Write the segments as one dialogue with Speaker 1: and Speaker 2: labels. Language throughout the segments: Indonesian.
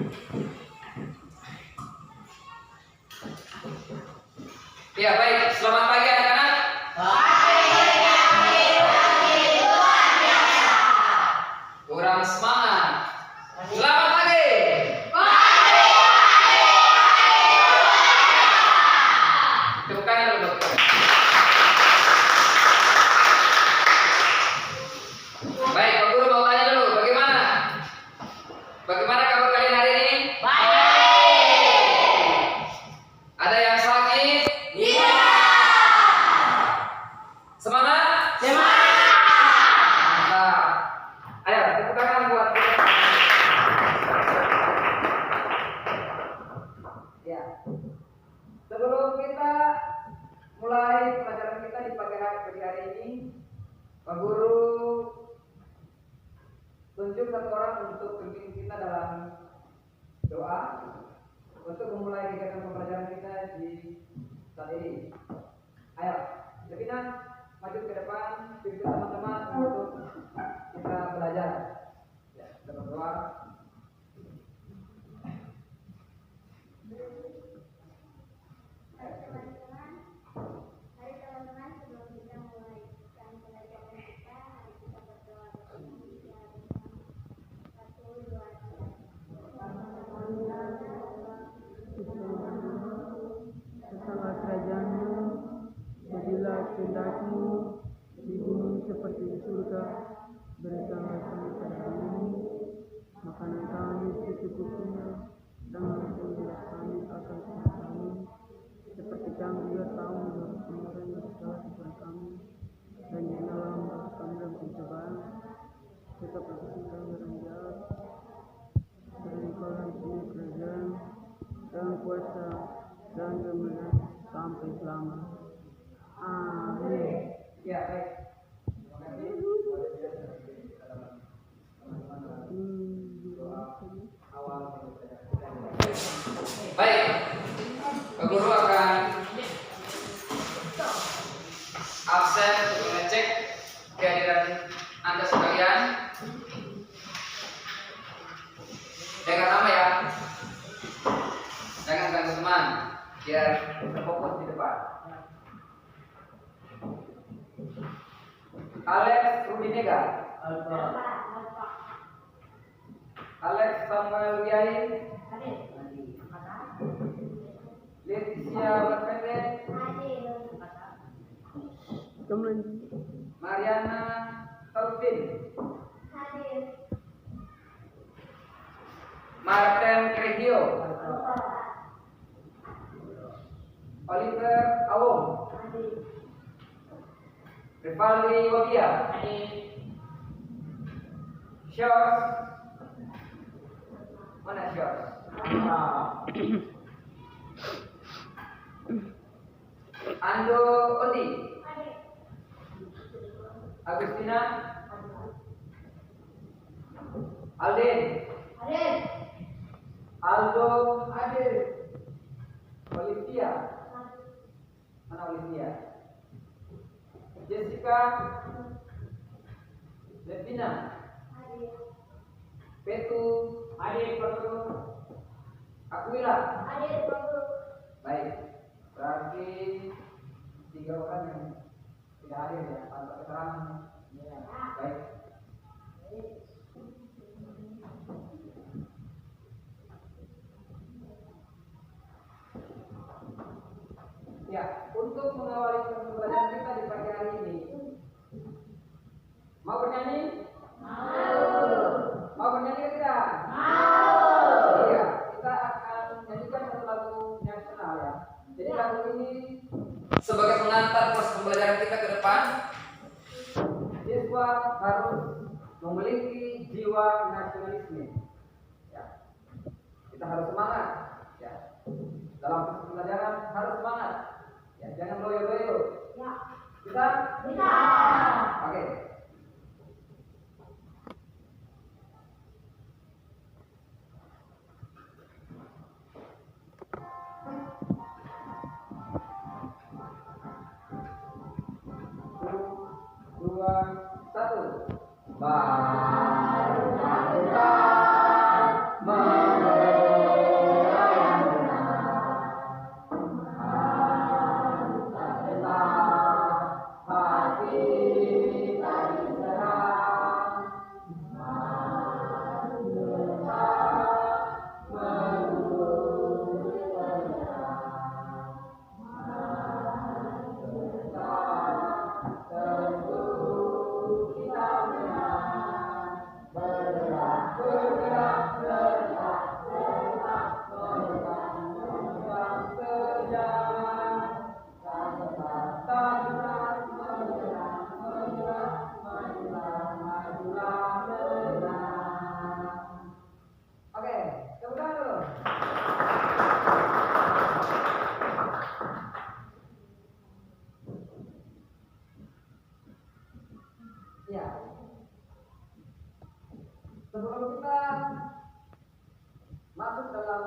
Speaker 1: Ya baik, selamat pagi anak-anak. Kurang semangat. Selamat pagi. Tepuk tangan dulu buat kita. Baik, Pak Guru mau tanya dulu, bagaimana? Bagaimana kabar kalian hari ini? Ada yang sakit? Iya. Semangat? Semangat. Mantap. Ayo, tepuk tangan buat kita. Ya. Sebelum kita mulai pelajaran kita di pagi hari ini, Pak Guru tunjuk satu orang untuk pimpin kita dalam doa untuk memulai kegiatan pembelajaran kita di saat ini. Ayo, Devina, maju ke depan, pimpin teman-teman untuk kita belajar. Ya, kita berdoa.
Speaker 2: Jadilah kehendak-Mu di bumi seperti di surga. Berikanlah kami pada hari ini makanan kami secukupnya, dan ampunilah kami akan kesalahan kami, seperti kami juga tahu bahwa kemarin bersalah kepada kami, dan janganlah membawa kami dalam pencobaan, tetapi berikan dari jahat. Dan Engkau yang punya kerajaan dan kuasa dan kemuliaan sampai selamanya. Amin.
Speaker 1: Ya, baik. Baik, Pak Guru akan absen untuk mengecek kehadiran Anda sekalian. Jangan lama ya. Jangan ganggu teman, biar terfokus di depan. Alex Rudinega, Alex Samuel Wiai, Leticia Berpende, Mariana Taufin, Martin Regio, Oliver Awong, Rivaldi Wabia, Syos, mana Syos? Ando Ondi, Agustina, Alden, Aldo, Olivia, mana Olivia? Jessica, Levina, Petu, Petu, Aquila. Baik, berarti 3 orang yang tidak hadir ya, tanpa keterangan. Baik. Ya, untuk mengawali pembelajaran kita di pagi hari ini, mau bernyanyi? Mau bernyanyi tidak? Iya, kita akan menyanyikan satu lagu nasional ya. Jadi lagu ini sebagai pengantar proses pembelajaran kita ke depan, siswa harus memiliki jiwa nasionalisme. Ya, kita harus semangat. Ya, dalam proses pembelajaran harus semangat. Ya, jangan loyo-loyo. Ya. Bisa? Bisa. Oke. Dua, satu. Baru kita masuk dalam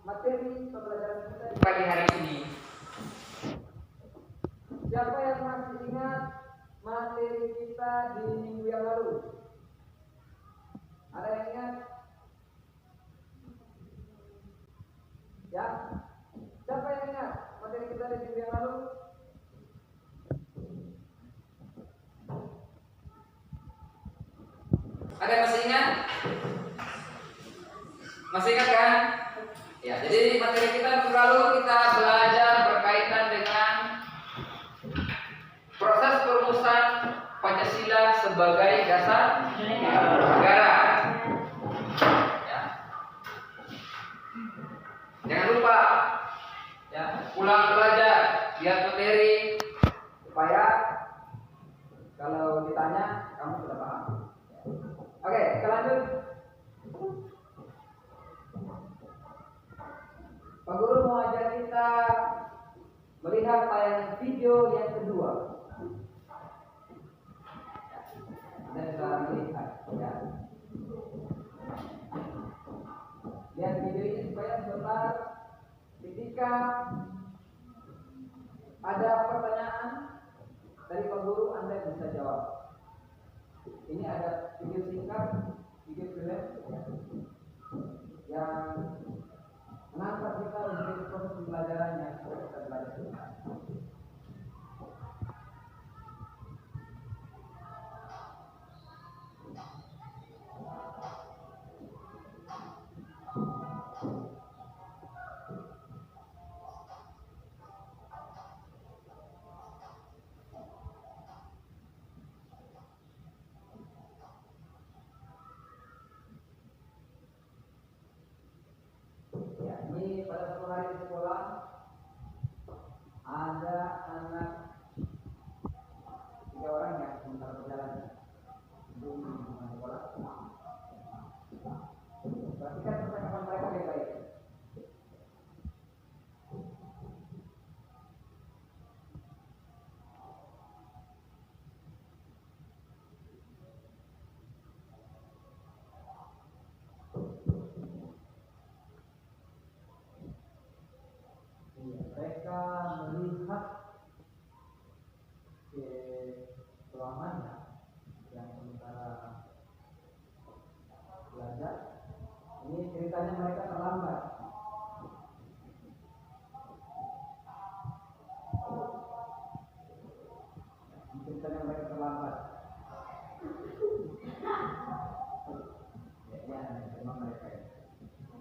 Speaker 1: materi pembelajaran kita di pagi hari ini. Siapa yang masih ingat materi kita di minggu yang lalu? Ada yang ingat? Ya? Siapa yang ingat materi kita di minggu yang lalu? Ada yang masih ingat? Masih ingat kan? Ya, jadi materi kita minggu lalu kita belajar berkaitan dengan proses perumusan Pancasila sebagai dasar negara. Ya. Jangan lupa ya, pulang belajar, lihat materi supaya kalau ditanya kamu sudah paham. Oke, kita lanjut. Pak Guru mau ajak kita melihat tayangan video yang kedua. Anda bisa melihat, ya. Lihat video ini supaya sebentar ketika ada pertanyaan dari Pak Guru Anda bisa jawab. Ini ada video singkat, video film yang mengantar kita untuk proses pembelajaran yang sudah kita belajar. Ya, ini pada satu hari di sekolah ada anak 3 orang yang sementara berjalan belum di sekolah. Perhatikan percakapan mereka baik-baik. Mereka melihat kelamannya yang sementara belajar. Ini ceritanya mereka terlambat. Ceritanya mereka terlambat. Ya, memang mereka.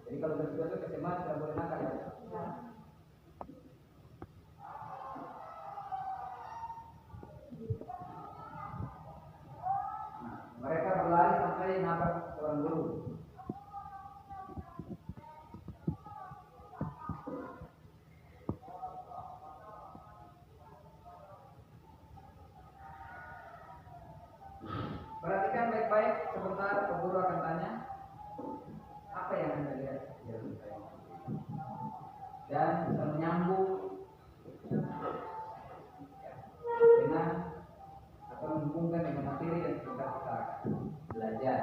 Speaker 1: Jadi kalau berdua itu SMA tidak boleh nakal ya. Mereka berlari sampai nabrak seorang guru. Perhatikan baik-baik, sebentar guru akan tanya apa yang Anda lihat dan bisa menyambung dengan atau menghubungkan dengan materi yang sudah kita belajar.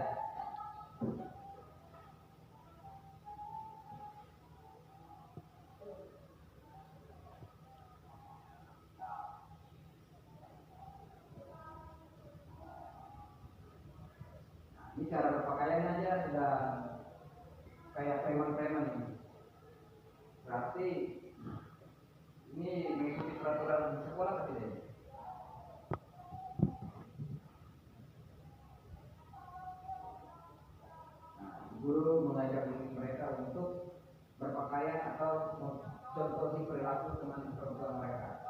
Speaker 1: Ini cara berpakaian aja sudah kayak preman-preman ini. Berarti ini mengikuti peraturan sekolah atau tidak? Guru mengajak mereka untuk berpakaian atau contohi perilaku teman perempuan mereka.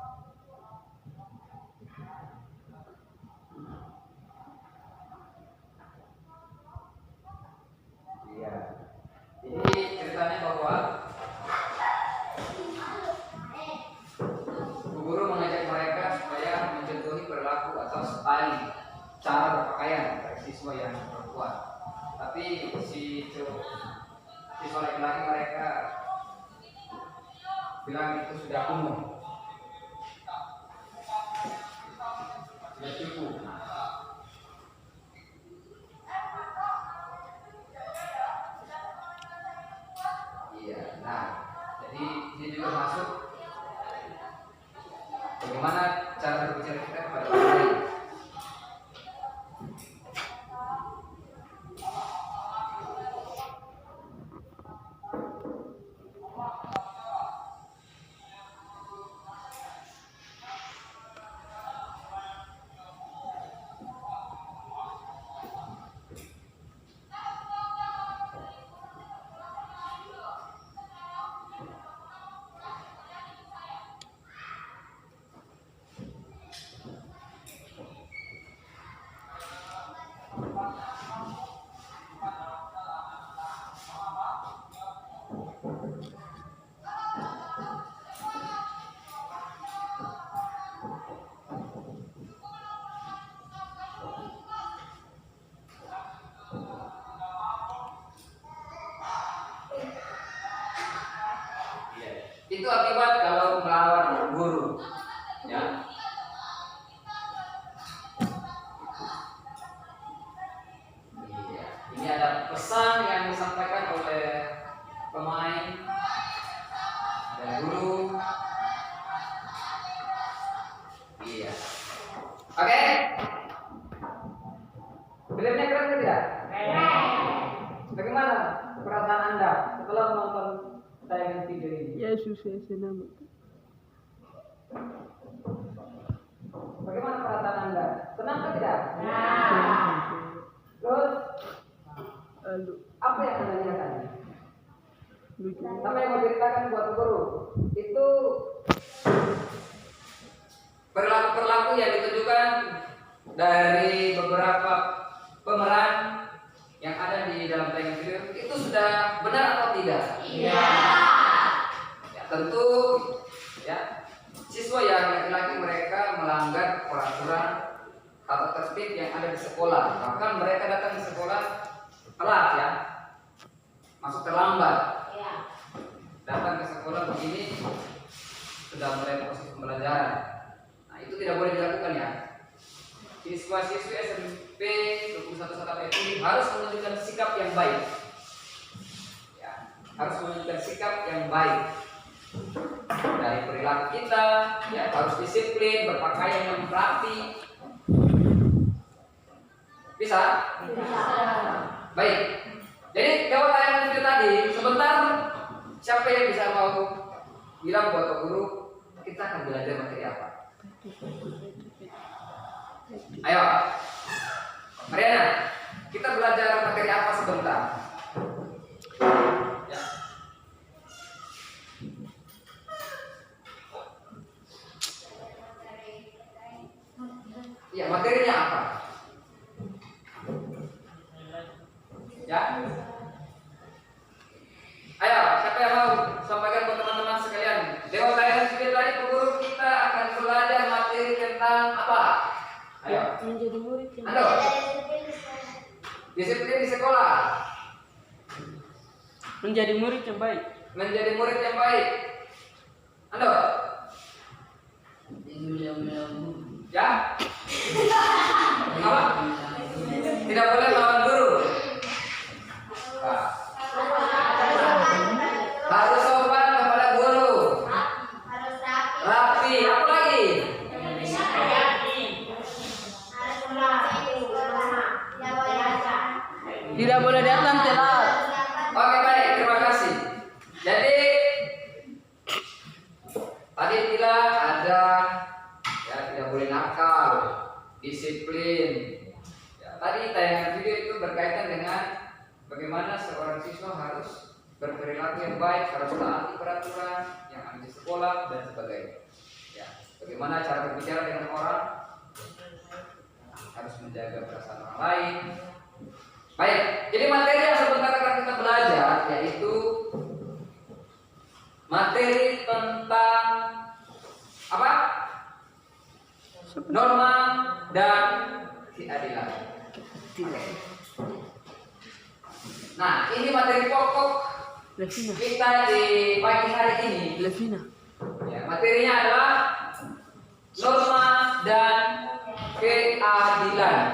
Speaker 1: Iya. Jadi ceritanya bahwa guru mengajak mereka supaya mencontohi perilaku atau style cara berpakaian dari siswa yang perempuan. Tapi siswa laki-laki mereka bilang itu sudah kuno, sudah cukup. Nah, jadi ini juga masuk bagaimana cara berbicara kita kepada orang lain. Itu akibat kalau melawan guru, ya. Iya. Ini ada pesan yang disampaikan oleh pemain dan guru. Iya. Oke. Filmnya keren tidak? Bagaimana perasaan Anda setelah menonton tayangan video ini?
Speaker 2: Yesus nama.
Speaker 1: Bagaimana perasaan Anda? Senang atau tidak? Terus
Speaker 2: Lalu
Speaker 1: apa yang Anda lihat?
Speaker 2: lucu.
Speaker 1: Sama yang mau ceritakan buat guru itu perilaku-perilaku yang ditunjukkan dari beberapa pemeran yang ada di dalam tayangan video itu sudah benar atau tidak? Iya. Ya, tentu ya siswa yang laki-laki mereka melanggar peraturan atau tertib yang ada di sekolah. Bahkan mereka datang di sekolah telat ya, masuk terlambat. Datang ke sekolah begini sudah mulai proses pembelajaran. Nah itu tidak boleh dilakukan ya. Siswa-siswi SMP 21 ini harus menunjukkan sikap yang baik. Ya, harus menunjukkan sikap yang baik dari perilaku kita. Ya, harus disiplin, berpakaian yang rapi. Bisa? Bisa. Baik. Jadi kalau tayangan video tadi sebentar, siapa yang bisa mau bilang buat Pak Guru kita akan belajar materi apa? Ayo, Mariana, kita belajar materi apa sebentar? Ya. Ya, materinya apa? Ya. Ayo, siapa yang mau sampaikan buat teman-teman sekalian? Dewa tayangan video tadi guru kita akan belajar materi tentang apa? Ayo.
Speaker 2: Menjadi murid yang
Speaker 1: Halo. Disiplin di sekolah.
Speaker 2: menjadi murid yang baik.
Speaker 1: Menjadi murid yang baik. Halo. Ya. Apa? Tidak boleh lawan guru. Nah. Harus sopan kepada guru. Rapi. Apa lagi?
Speaker 2: Tidak boleh datang telat.
Speaker 1: Oke baik, terima kasih. Jadi tadi bilang ada ya tidak boleh nakal, disiplin. Ya, tadi tayangan video itu berkaitan dengan bagaimana seorang siswa harus berperilaku yang baik, harus taati peraturan yang ada di sekolah dan sebagainya. Ya, bagaimana cara berbicara dengan orang, harus menjaga perasaan orang lain. Baik, jadi materi yang sebentar akan kita belajar yaitu materi tentang apa? Norma dan keadilan. Nah, ini materi pokok
Speaker 2: Levina.
Speaker 1: kita di pagi hari ini.
Speaker 2: Levina.
Speaker 1: Ya, materinya adalah norma dan keadilan.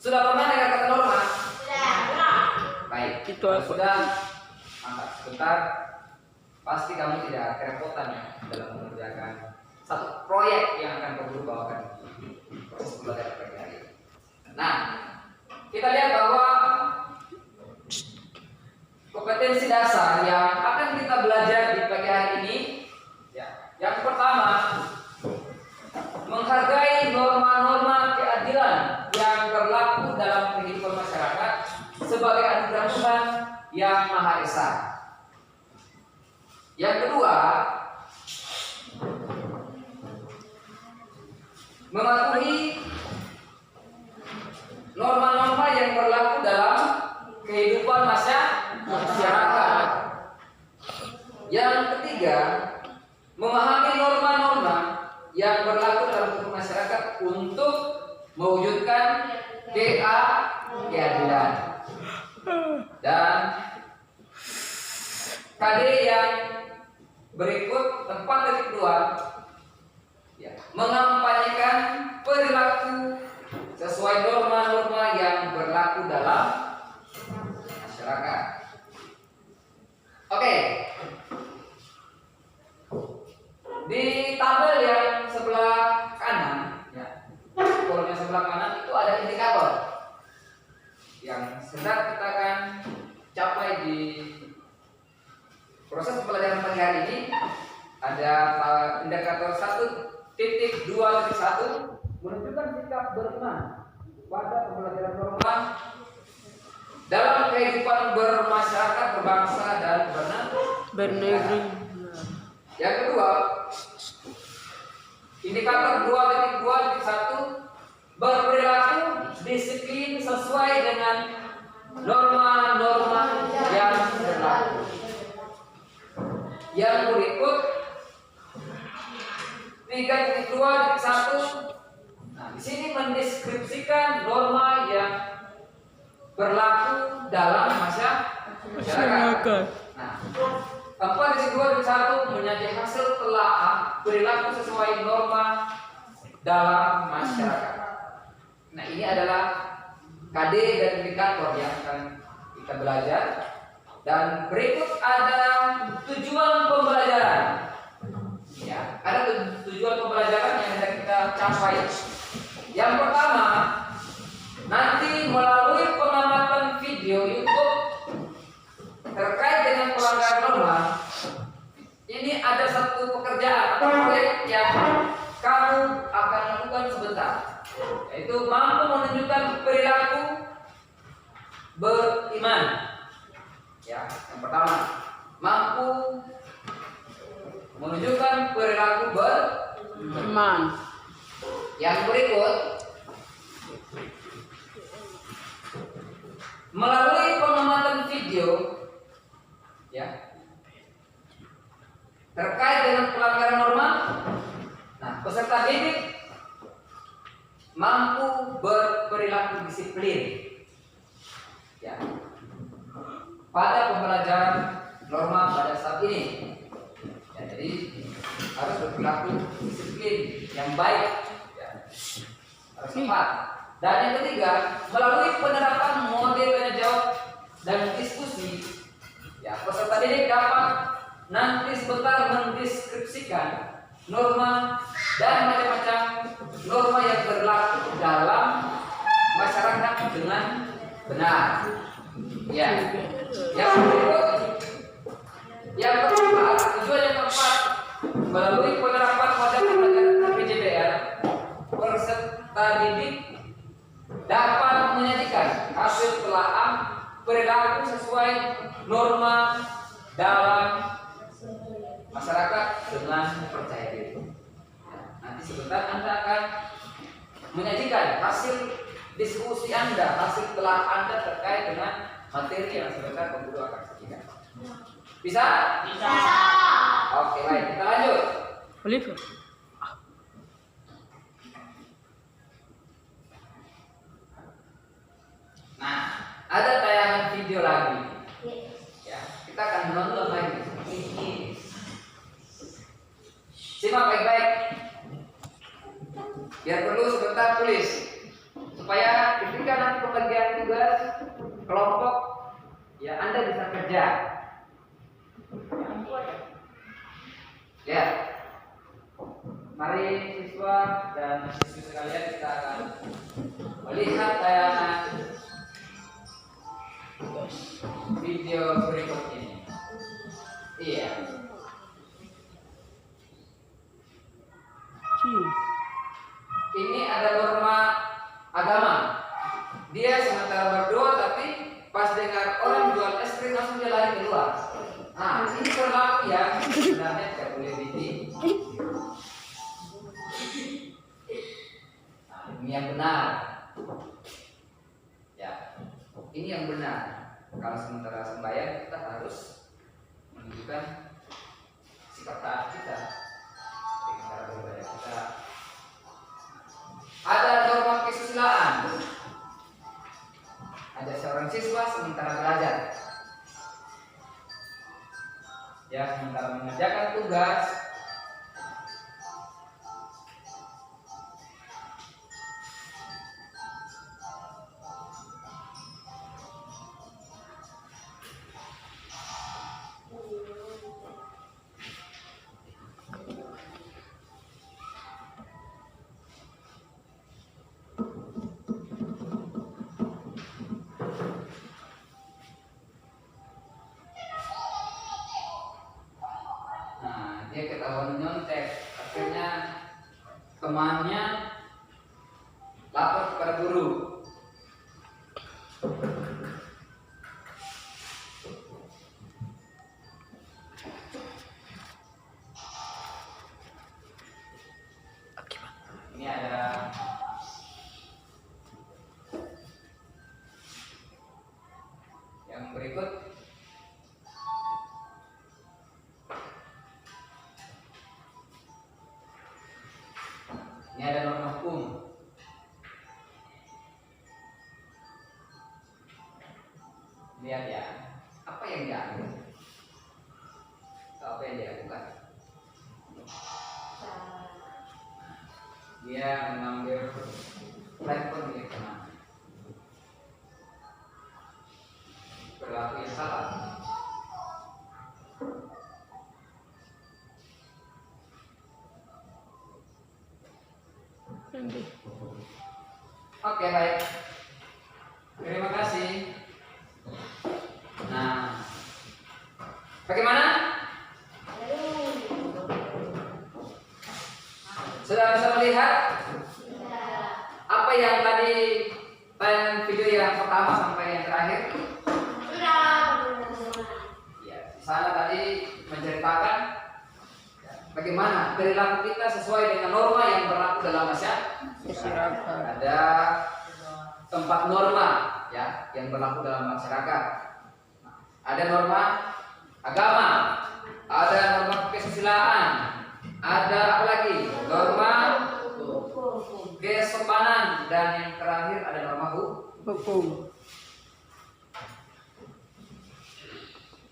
Speaker 1: Sudah pernah dengar kata norma? Sudah. Baik.
Speaker 2: Itu apa?
Speaker 1: Sudah. Mantap. Sebentar. pasti kamu tidak kerepotan ya dalam mengerjakan satu proyek yang akan kamu bawakan di proses pembelajaran pagi hari ini. Nah, kita lihat bahwa kompetensi dasar yang akan kita belajar di pagi hari ini, ya, yang pertama, menghargai norma-norma keadilan yang berlaku dalam kehidupan masyarakat sebagai anugerah Tuhan yang Maha Esa. Yang kedua, mematuhi norma-norma yang berlaku dalam kehidupan masyarakat. Yang ketiga, memahami norma-norma yang berlaku dalam kehidupan masyarakat untuk mewujudkan keadilan. Dan KD yang berikut 4.2, ya, mengampanyekan perilaku sesuai norma-norma yang berlaku dalam masyarakat. Oke. Di tabel yang sebelah kanan, ya, kolom yang sebelah kanan itu ada indikator yang sedang kita akan capai di proses pembelajaran pagi hari ini. Ada indikator 1.2.1 menunjukkan sikap beriman pada pembelajaran norma dalam kehidupan bermasyarakat, berbangsa dan bernegeri. Yang kedua, indikator 2.2.1 berperilaku disiplin sesuai dengan norma-norma yang berlaku. Yang berikut 3.2.1, nah, di sini mendeskripsikan norma yang berlaku dalam masyarakat. Nah, 4.2.1 menjadi hasil telaah perilaku sesuai norma dalam masyarakat. Nah, ini adalah KD dan indikator yang akan kita belajar. Dan berikut ada tujuan pembelajaran. Ya, ada tujuan pembelajaran yang hendak kita capai. Yang pertama, nanti melalui pengamatan video YouTube terkait dengan pelanggaran norma, ini ada satu pekerjaan atau proyek yang kamu akan lakukan sebentar, yaitu mampu menunjukkan perilaku beriman. Ya, yang pertama, mampu menunjukkan perilaku beriman. Yang berikut, melalui pengamatan video, ya, terkait dengan pelanggaran norma, nah, peserta didik mampu berperilaku disiplin, ya, pada pembelajaran norma pada saat ini. Ya, jadi harus berperilaku disiplin yang baik, ya, harus tepat. Dan yang ketiga, melalui penerapan model tanya jawab dan diskusi, ya, peserta didik dapat nanti sebentar mendeskripsikan norma dan macam-macam norma yang berlaku dalam masyarakat dengan benar. Ya, yang berikut, yang keempat, tujuan yang keempat, melalui penerapan model pembelajaran PJBL, peserta didik dapat menyajikan hasil telaah perilaku sesuai norma dalam masyarakat dengan percaya diri. Nanti sebentar Anda akan menyajikan hasil diskusi Anda, hasil telaah Anda terkait dengan materi yang sebentar Guru akan sajikan. Bisa? Bisa. Oke, baik, kita lanjut.
Speaker 2: Oliver.
Speaker 1: Nah, ada tayangan video lagi. Ya, kita akan menonton lagi. Ini. Simak baik-baik. Biar perlu sebentar tulis supaya ketika nanti pembagian tugas kelompok, ya, Anda bisa kerja. Yang kuat. Lihat. Mari siswa dan siswi sekalian, kita akan melihat tayangan video berikut ini. Iya. Ini ada norma agama. Dia sementara berdoa, tapi pas dengar orang jual es krim langsung dia lari keluar. Nah, ini berlaku ya. Sebenarnya tidak boleh ditiru. Nah, ini yang benar. Ya, ini yang benar. Kalau sementara sembahyang kita harus menunjukkan sikap taat kita dengan cara beribadah kita. Ada norma kesusilaan. Ada seorang siswa sementara belajar, ya, sementara mengerjakan tugas, dia ketahuan nyontek. Akhirnya temannya lapor kepada guru. Ini ada yang berikut. Ini ada norma hukum. Lihat ya, apa yang diambil? Apa yang dilakukan? Dia mengambil handphone milik teman. Berlaku yang salah. Oke, baik. Terima kasih. Nah, bagaimana? Sudah bisa melihat apa yang tadi tayangan video yang pertama sampai yang terakhir? Ya, di sana tadi menceritakan bagaimana perilaku kita sesuai dengan norma yang berlaku dalam masyarakat. Ada 4 norma ya yang berlaku dalam masyarakat. Ada norma agama, ada norma kesusilaan, ada apa lagi? Norma kesopanan, dan yang terakhir ada norma hukum.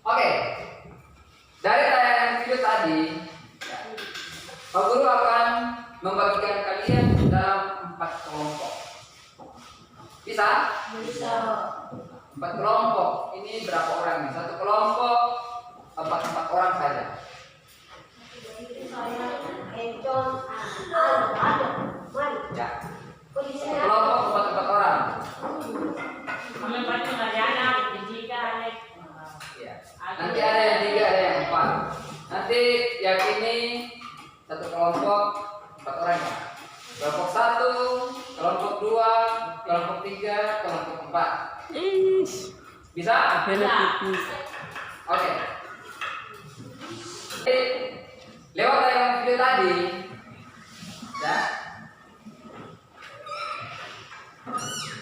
Speaker 1: Oke. Dari tayangan video tadi, Pak Guru akan membagikan kalian dalam 4 kelompok. Bisa? Bisa. 4 kelompok. Ini berapa orang nih? Satu kelompok 4 orang saja. Ya. Kelompok 4 orang. Ya. Nanti ada yang 3, ada yang 4. Nanti yang ini satu kelompok 4 orang ya. Kelompok 1, kelompok 2, kelompok 3, kelompok 4. Bisa? Oke. Lewat tayangan video tadi, ya.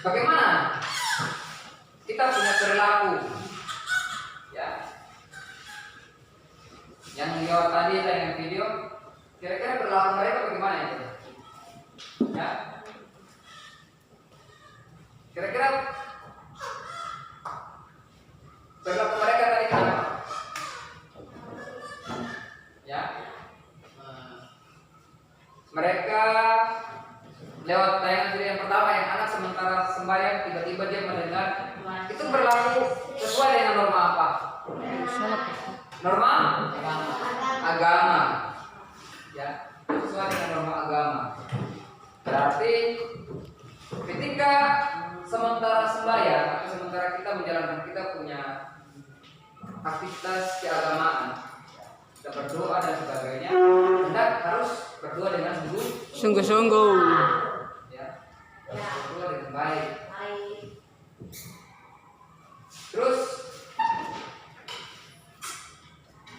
Speaker 1: Bagaimana kita punya perilaku, ya? Yang lewat tadi tayangan video, kira-kira perilaku mereka bagaimana itu? Ya. Kira-kira perilaku mereka tadi apa? Ya. Mereka lewat tayangan video yang pertama, yang anak sementara sembahyang tiba-tiba dia mendengar, itu berlaku sesuai dengan norma apa? Norma agama. ya, sesuai dengan norma agama. Berarti ketika sementara sembahyang, sementara kita menjalankan, kita punya aktivitas keagamaan, kita berdoa dan sebagainya, kita harus berdoa dengan
Speaker 2: Sungguh-sungguh.
Speaker 1: ya, berdoa dengan baik. Terus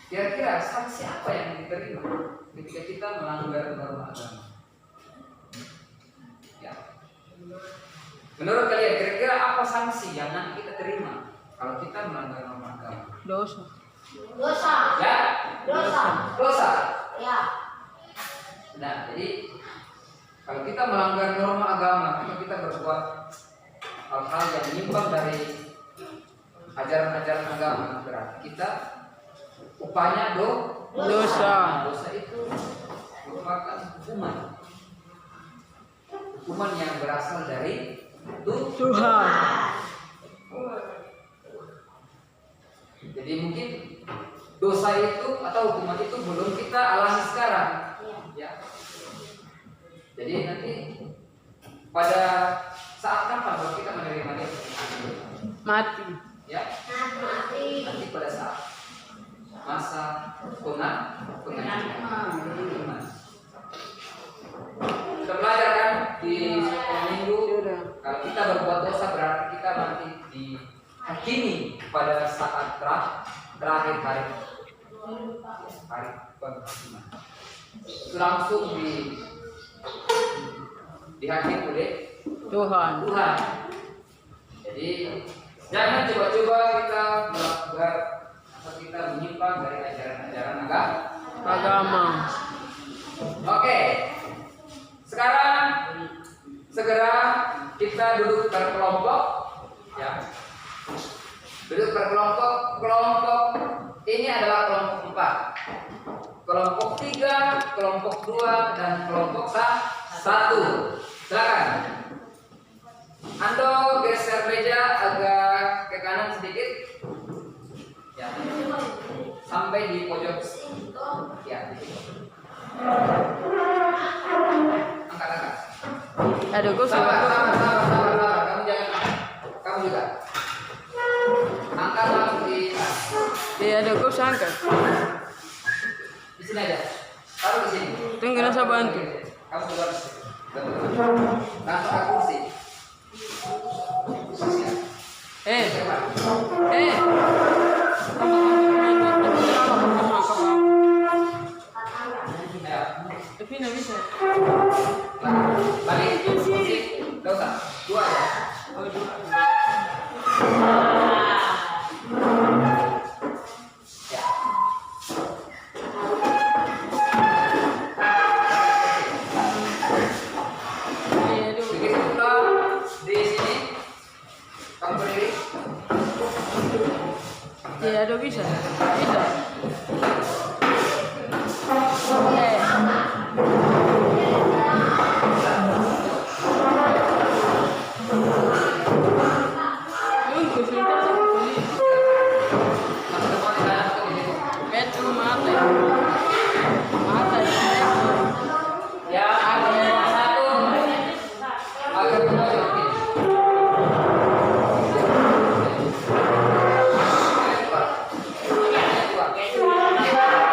Speaker 1: kira-kira sanksi apa yang diterima ketika kita melanggar norma agama? Ya. Menurut kalian kira-kira apa sanksi yang nanti kita terima kalau kita melanggar norma agama?
Speaker 2: Dosa.
Speaker 1: Ya? Dosa.
Speaker 3: Ya.
Speaker 1: Nah, jadi kalau kita melanggar norma agama, atau kita berbuat hal-hal yang menyimpang dari ajaran-ajaran agama, berarti kita upahnya
Speaker 2: Dosa.
Speaker 1: Dosa itu merupakan hukuman yang berasal dari
Speaker 2: Tuhan.
Speaker 1: Jadi mungkin dosa itu atau hukuman itu belum kita alami sekarang, ya. Jadi nanti pada saat kapan kalau kita menerima dia?
Speaker 2: Mati.
Speaker 1: Ya. Nanti pada saat masa pengajian. Kita belajar kan di sekolah minggu, kalau kita berbuat dosa berarti kita nanti dihakimi pada saat terakhir hari penghakiman. Itu langsung dihakimi oleh
Speaker 2: Tuhan.
Speaker 1: Jadi jangan coba-coba kita melanggar atau kita menyimpang dari ajaran-ajaran
Speaker 2: Agama.
Speaker 1: Oke. Sekarang segera kita duduk berkelompok, ya. Duduk berkelompok. Kelompok ini adalah kelompok 4. Kelompok 3, kelompok 2, dan kelompok 1. Silakan. Ando geser meja agak ke kanan sedikit, ya, sampai di pojok, ya, di sini. Angkat.
Speaker 2: Aduh, kok
Speaker 1: Sabar.
Speaker 2: sabar.
Speaker 1: Kamu juga. Angkat langsung di.
Speaker 2: Iya, aduh, kok sangka.
Speaker 1: Di sini aja. Taruh di sini.
Speaker 2: Tunggu nasa bantu.
Speaker 1: Kamu keluar. Langsung ke kursi.
Speaker 2: Tapi nggak bisa.
Speaker 1: Balik kursi. Gak usah. 2 ya.
Speaker 2: Oh, 2.
Speaker 1: Ya. Begitu pula di sini. Kamu berdiri.
Speaker 2: Iya, aduh, bisa. Bisa. Tunggu sebentar, aku beli.
Speaker 1: Teman-teman di sana tuh di sini.
Speaker 2: Metro mata.
Speaker 1: Ya, ada yang satu. Agak pojok mungkin. Keluar.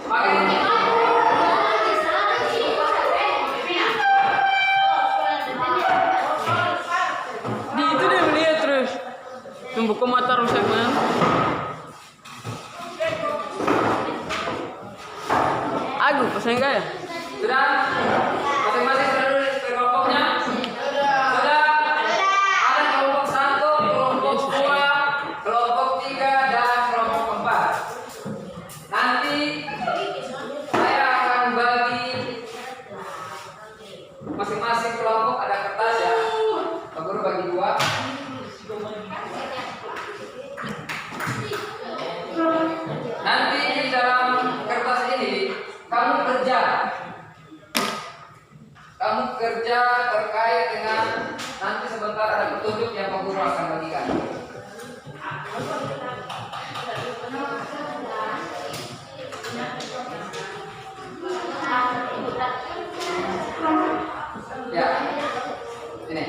Speaker 2: Di itu dia melihat terus. Membuka mata rusak man. Aku pesan enggak ya?
Speaker 1: Sudah? Masing-masing sudah dulu di kelompoknya? Sudah? Ada kelompok 1, kelompok 2, kelompok 3, dan kelompok 4. Nanti saya akan bagi masing-masing kelompok ada kertas ya. Pak Guru bagi 2. Nanti di dalam kertas ini kamu kerja terkait dengan nanti sebentar ada petunjuk yang Pak Guru akan bagikan. Ya, ini.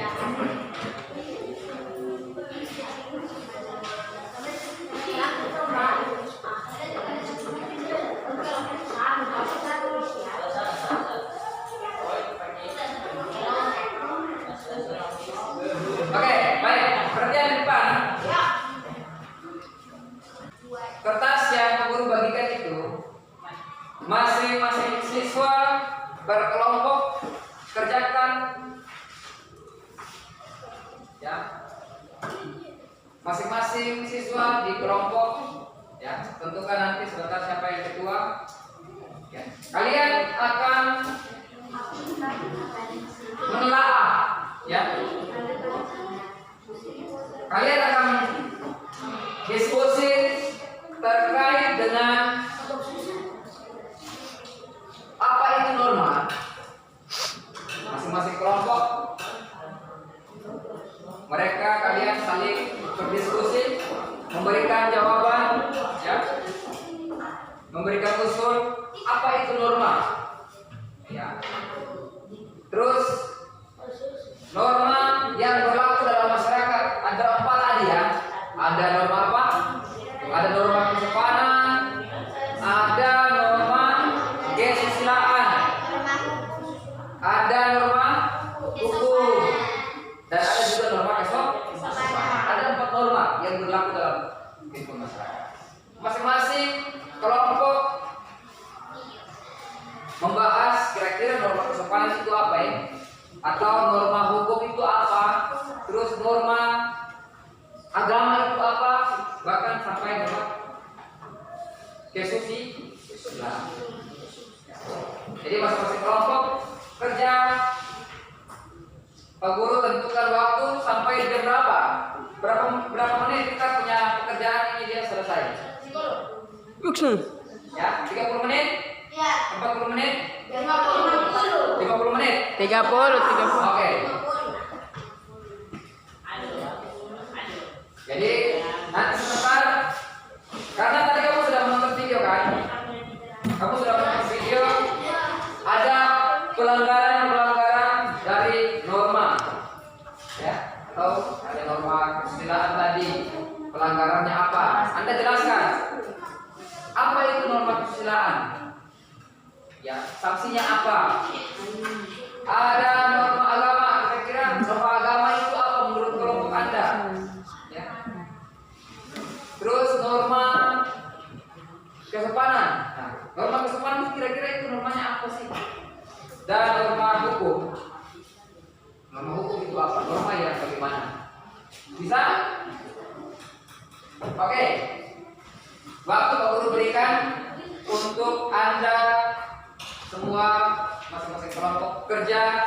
Speaker 1: Oke, baik. Perhatian di depan. Kertas yang Pak Guru bagikan itu masing-masing siswa berkelompok kerjakan ya. Masing-masing siswa di kelompok ya, tentukan nanti sebentar siapa yang ketua. Ya. Kalian akan menelaah ya. Kalian akan diskusi terkait dengan apa itu norma. Masing-masing kelompok mereka kalian saling berdiskusi, memberikan jawaban ya. Memberikan usul apa itu norma. Ya. Terus norma yang berlaku dalam masyarakat ada 4 tadi ya. Ada norma apa? Ada norma kesopanan, ada norma kesusilaan, ada norma hukum, dan ada juga norma kesopanan. Ada 4 norma yang berlaku dalam kehidupan masyarakat. Masing-masing kelompok membahas kira-kira norma kesopanan itu apa ya? Atau norma hukum itu apa? Terus norma agama itu apa? Bahkan sampai norma kesusilaan. Jadi masing-masing kelompok kerja. Pak Guru tentukan waktu sampai jam berapa? Berapa menit kita punya pekerjaan ini dia selesai? Ya, 30 menit? Ya. 40 menit? 50 menit?
Speaker 2: 30.
Speaker 1: Oke. Jadi nanti sebentar, karena tadi kamu sudah menonton video kan? Kamu sudah menonton video, ada pelanggaran dari norma, ya? Atau ada norma kesusilaan tadi, pelanggarannya apa? Anda jelaskan. Apa itu norma kesusilaan? Ya, sanksinya apa? Ada norma agama, kira-kira norma agama itu apa menurut kelompok Anda? Ya. Terus norma kesopanan. Nah, norma kesopanan kira-kira itu normanya apa sih? Dan norma hukum. Norma hukum itu apa? Norma yang bagaimana? Bisa? Oke. Waktu Pak Guru berikan untuk Anda semua masing-masing kelompok kerja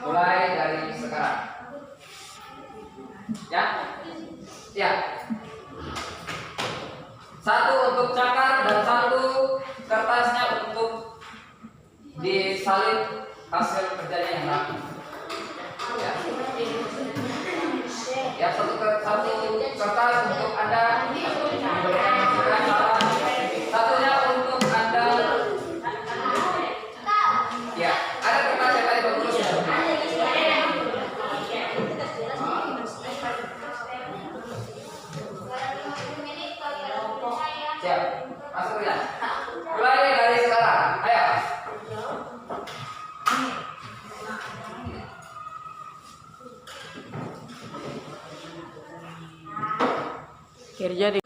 Speaker 1: mulai dari sekarang. Ya? Ya. 1 untuk cakar dan 1 kertasnya untuk disalin hasil kerjanya yang rapi. Ya. Ya, satu kertas untuk Anda memberikan masukan saran. Satunya untuk Anda. Ya, ada kertas yang tadi bagus. Siap. Masuk ya. Mulai dari sekarang. Ayo.
Speaker 2: Kerja di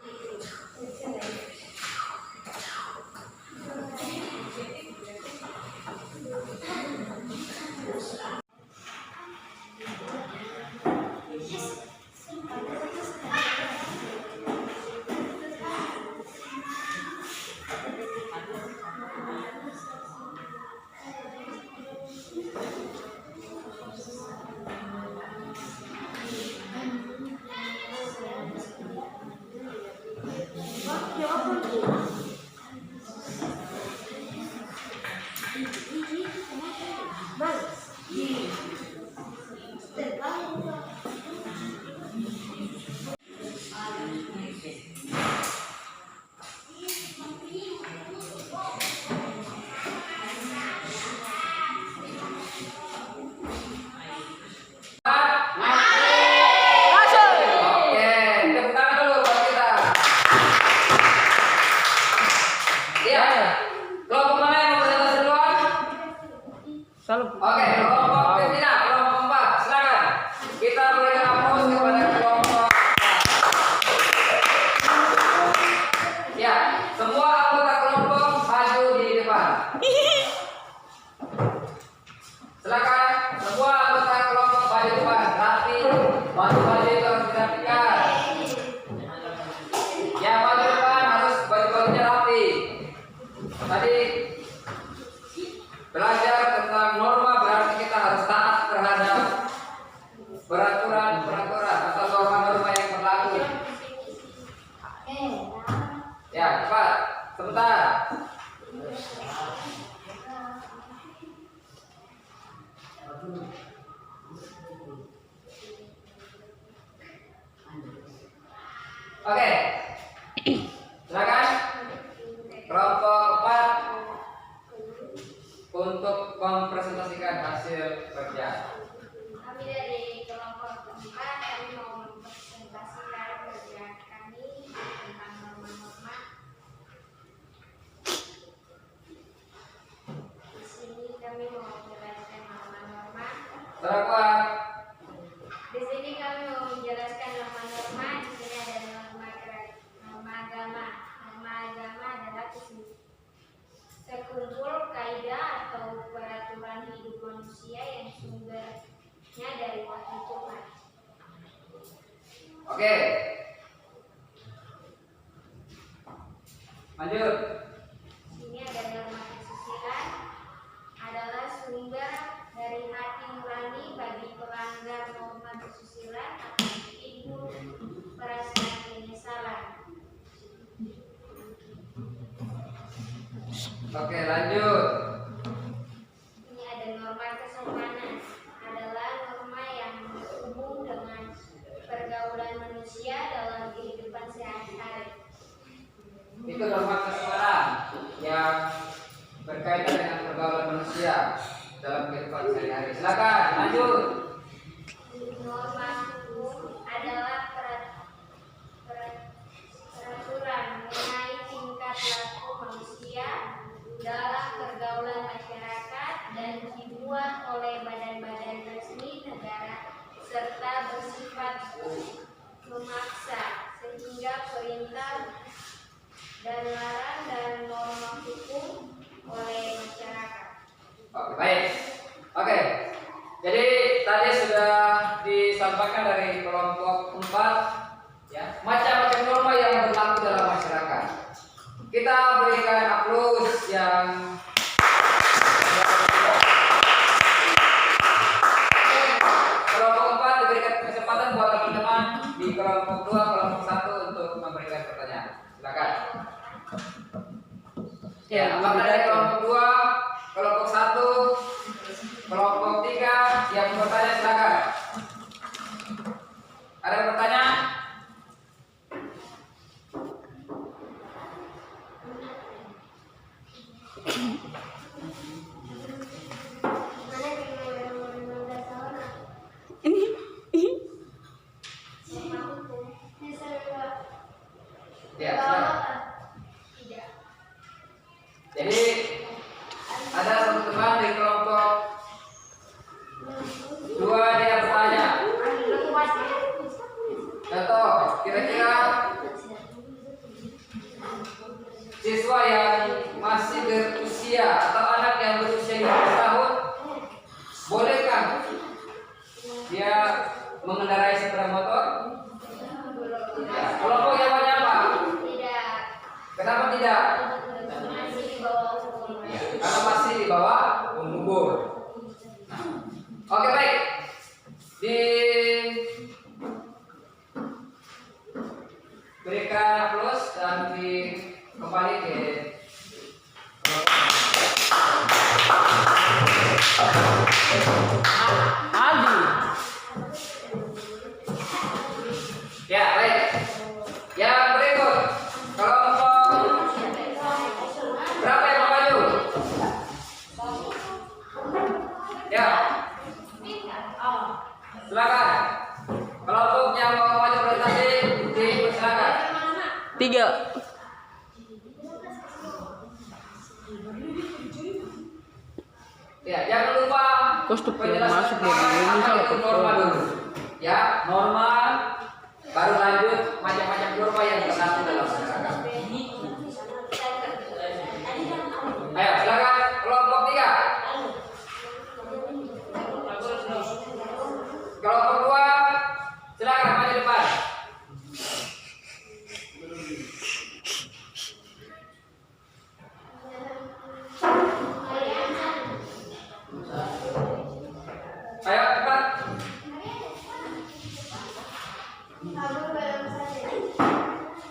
Speaker 1: Oke, tepuk tangan dulu buat kita. Iya. Kelompok mana yang mau presentasi duluan?
Speaker 2: selalu
Speaker 1: Oke, kelompok pimpinan, kelompok 4, silakan. Kita berikan aplaus kepada kelompok 4. Ya, semua anggota kelompok maju di depan. Silakan, semua anggota kelompok maju di depan. Rapi, maju-maju itu harus dirapikan. Yang maju depan harus baju-bajunya rapi. Tadi belajar tentang norma berarti kita harus taat terhadap peraturan atau norma-norma yang berlaku. Ya, cepat, sebentar. Oke, silakan kelompok 4 untuk mempresentasikan hasil kerja.
Speaker 3: Kami dari kelompok 4 kami mau mempresentasikan kerja kami tentang norma-norma. Di sini kami mau menjelaskan norma-norma.
Speaker 1: Silakan.
Speaker 3: Di sini kami mau menjelaskan norma-norma. Di sini ada norma agama. Norma agama adalah sekumpul kaidah atau peraturan hidup manusia yang sumbernya dari wahyu Tuhan.
Speaker 1: Oke. Lanjut.
Speaker 3: Ini ada norma kesusilaan adalah sumber dari hati nurani bagi pelanggar norma kesusilaan akan timbul perasaan penyesalan.
Speaker 1: Oke, lanjut.
Speaker 3: Ini ada norma kesopanan adalah norma yang berhubung dengan pergaulan manusia dalam kehidupan sehari-hari.
Speaker 1: Itu norma kesopanan yang berkaitan dengan pergaulan manusia dalam kehidupan sehari-hari. Silakan, lanjut.
Speaker 3: Norma hukum adalah peraturan mengenai tingkat laku manusia dalam pergaulan masyarakat dan dibuat oleh badan-badan resmi negara serta bersifat memaksa sehingga perintah dan larang dan norma hukum oleh masyarakat.
Speaker 1: Oke, baik. Oke. Jadi tadi sudah disampaikan dari kelompok 4 ya, macam-macam norma yang berlaku dalam masyarakat. Kita berikan aplaus yang kelompok 4 diberikan kesempatan buat teman-teman di kelompok 2, kelompok 1 untuk memberikan pertanyaan. Silakan. Ya, apakah dari kelompok 2, kelompok 1, kelompok 3 yang bertanya silakan. Ada yang bertanya? Ya, silakan.
Speaker 3: Tidak.
Speaker 1: siswa yang masih berusia atau anak yang berusia 15 tahun, bolehkah dia mengendarai sepeda motor? Ya. Kelompok yang apa?
Speaker 3: Tidak.
Speaker 1: Kenapa tidak?
Speaker 3: Masih di bawah umur.
Speaker 1: Ya, karena masih di bawah umur. Nah, oke baik. Diberikan plus dan kembali ke
Speaker 2: Aldi.
Speaker 1: ya baik. Yang berikut kelompok berapa yang mau maju? Ya, silakan. Kelompok yang mau maju presentasi dipersilakan.
Speaker 2: 3.
Speaker 1: Ya, jangan lupa
Speaker 2: Kostum yang
Speaker 1: penjelasan
Speaker 2: masuk dari
Speaker 1: pertama
Speaker 2: Indonesia
Speaker 1: apa itu
Speaker 2: atau
Speaker 1: norma
Speaker 2: Korea?
Speaker 1: dulu. Ya, norma baru lanjut macam-macam norma yang berlaku dalam masyarakat. Ayo, silakan kelompok 3. Kelompok 2, silakan maju depan. Ayo cepat.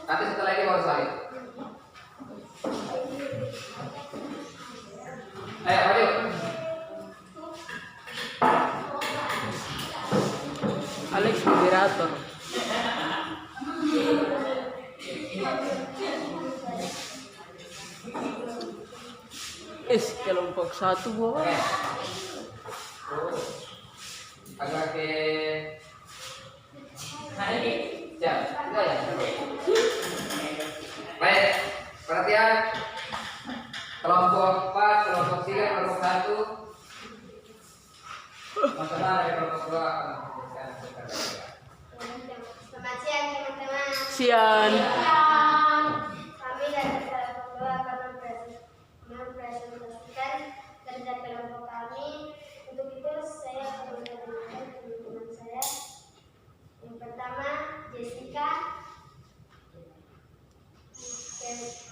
Speaker 1: Nanti setelah ini baru salib. Ayo maju.
Speaker 2: Alex moderator. Kelompok 1 bawah.
Speaker 1: Oke. Agak ke ya, sudah ya. Baik, perhatian. Kelompok 4, kelompok 3, kelompok 1. Teman-teman dari kelompok 2 akan memberikan
Speaker 3: Selamat siang teman-teman.
Speaker 2: Sian.
Speaker 3: Kami dari kelompok 2 akan mempresentasikan kerja kelompok kami. Untuk itu saya akan memperkenalkan teman-teman saya. Yang pertama Jessica,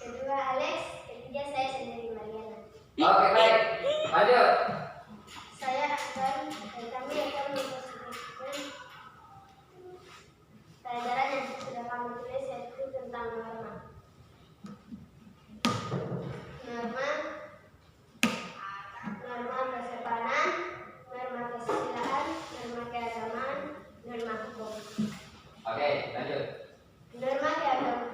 Speaker 3: kedua Alex, ketiga saya sendiri Mariana.
Speaker 1: Oke, baik. Lanjut.
Speaker 3: Kami akan mempresentasikan pelajaran yang sudah kami tulis, yaitu tentang norma. Norma persepanan, norma kesusilaan, norma keagamaan, norma hukum.
Speaker 1: Oke, lanjut.
Speaker 3: Norma keagamaan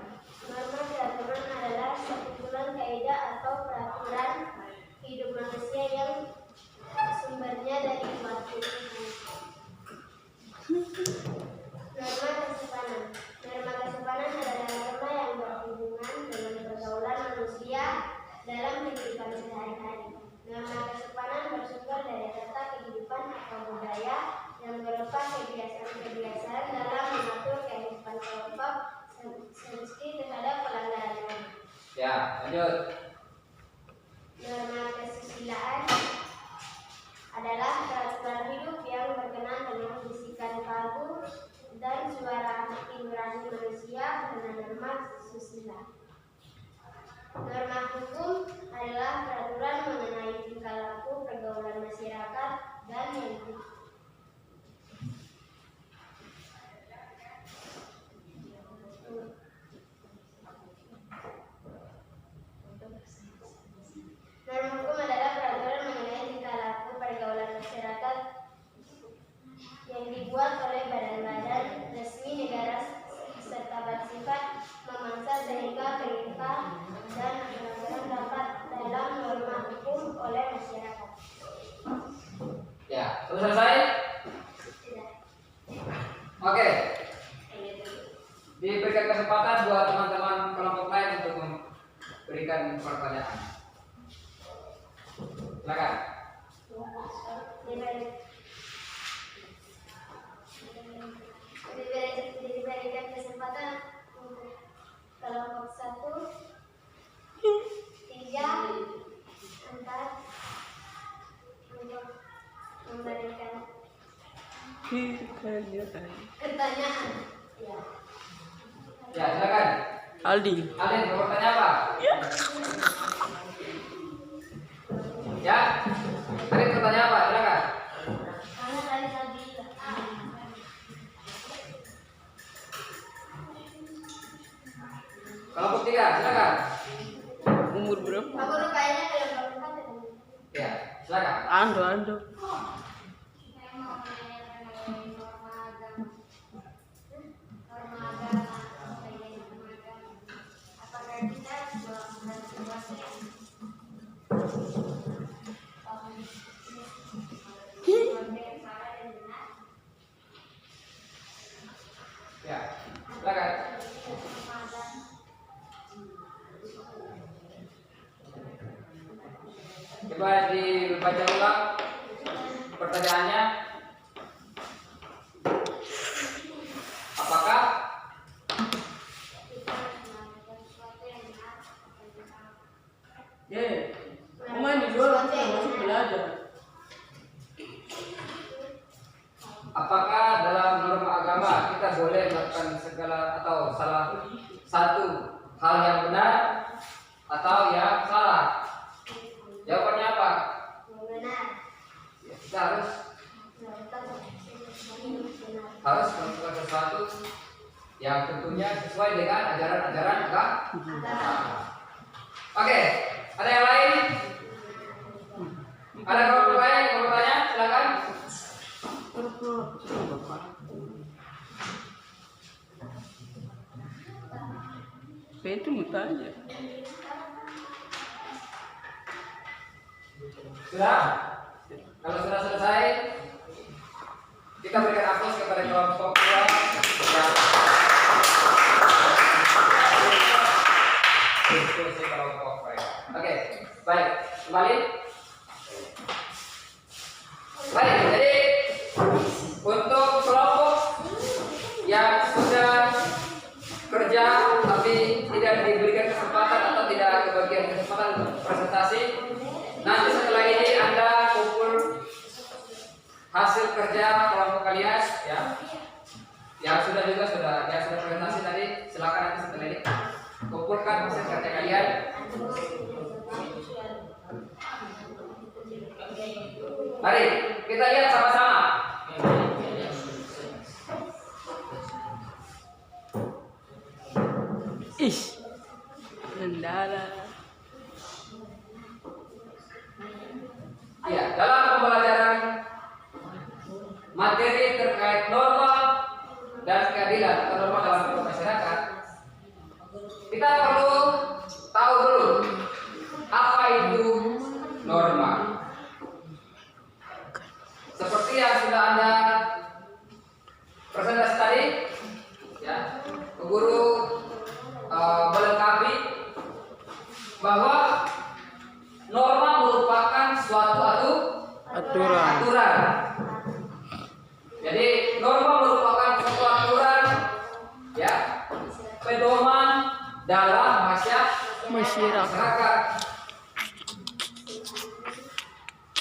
Speaker 3: adalah sekumpulan kaidah atau peraturan hidup manusia yang sumbernya dari suatu norma kesopanan. Norma kesopanan adalah norma yang berhubungan dengan pergaulan manusia dalam kehidupan sehari-hari. Norma kesopanan bersumber dari tata kehidupan atau budaya yang berupa kebiasaan-kebiasaan dalam mengatur kehidupan kelompok sensitif terhadap pelanggaran norma.
Speaker 1: Ya, lanjut.
Speaker 3: Norma kesusilaan adalah peraturan hidup yang berkenan dengan bisikan kalbu dan suara hati nurani manusia dengan norma susila. Norma hukum adalah peraturan mengenai tingkah laku pergaulan masyarakat dan yang norma hukum adalah peraturan mengenai tingkah laku pergaulan masyarakat yang dibuat oleh badan-badan resmi negara serta bersifat memaksa sehingga perintah dan aturan dapat dalam norma hukum oleh masyarakat.
Speaker 1: Ya, sudah selesai?
Speaker 3: Tidak.
Speaker 1: Oke. Diberikan kesempatan buat teman-teman kelompok lain untuk memberikan pertanyaan. Silakan.
Speaker 3: Diberikan kesempatan untuk kelompok 1 Pertanyaan. Ya.
Speaker 1: Ya, silakan.
Speaker 2: Aldi.
Speaker 1: Alin, mau bertanya apa? Ya. Alin bertanya apa? Silakan.
Speaker 3: Karena tadi saya bilang.
Speaker 1: Kelompok 3, silakan.
Speaker 2: Umur berapa?
Speaker 3: Aku tuh kayaknya kalau berempat ya.
Speaker 1: Ya, silakan.
Speaker 2: Ando.
Speaker 3: Apakah kita melakukan sesuatu yang salah dan benar?
Speaker 1: Ya, silakan. Coba dibaca ulang pertanyaannya. Apakah
Speaker 2: Pemain dijual masih belajar.
Speaker 1: apakah dalam norma agama kita boleh melakukan segala atau salah satu hal yang benar atau yang salah? Jawabannya apa?
Speaker 3: Benar.
Speaker 1: Ya, kita harus melakukan sesuatu yang tentunya sesuai dengan ajaran-ajaran agama. Oke, ada yang lain? Ada kelompok lain yang mau bertanya? Silakan.
Speaker 2: Saya itu mau tanya.
Speaker 1: Sudah? Kalau sudah selesai, kita berikan aplaus kepada kelompok 2 yang diskusi kelompok mereka. Oke, baik. Kembali. Baik, jadi untuk kelompok yang sudah kerja tapi tidak diberikan kesempatan atau tidak kebagian kesempatan untuk presentasi, nanti setelah ini Anda kumpul hasil kerja kelompok kalian ya. Yang sudah presentasi tadi, silakan nanti setelah ini kumpulkan hasil kerja kalian. Mari kita lihat sama-sama.
Speaker 2: Ish. Nendara.
Speaker 1: Ya, dalam pembelajaran materi terkait norma dan keadilan atau norma dalam hidup masyarakat, kita perlu tahu dulu apa itu norma. Seperti yang sudah Anda presentasi tadi, ya, guru melengkapi bahwa norma merupakan suatu aturan. Jadi norma merupakan suatu aturan, ya, pedoman dalam masyarakat.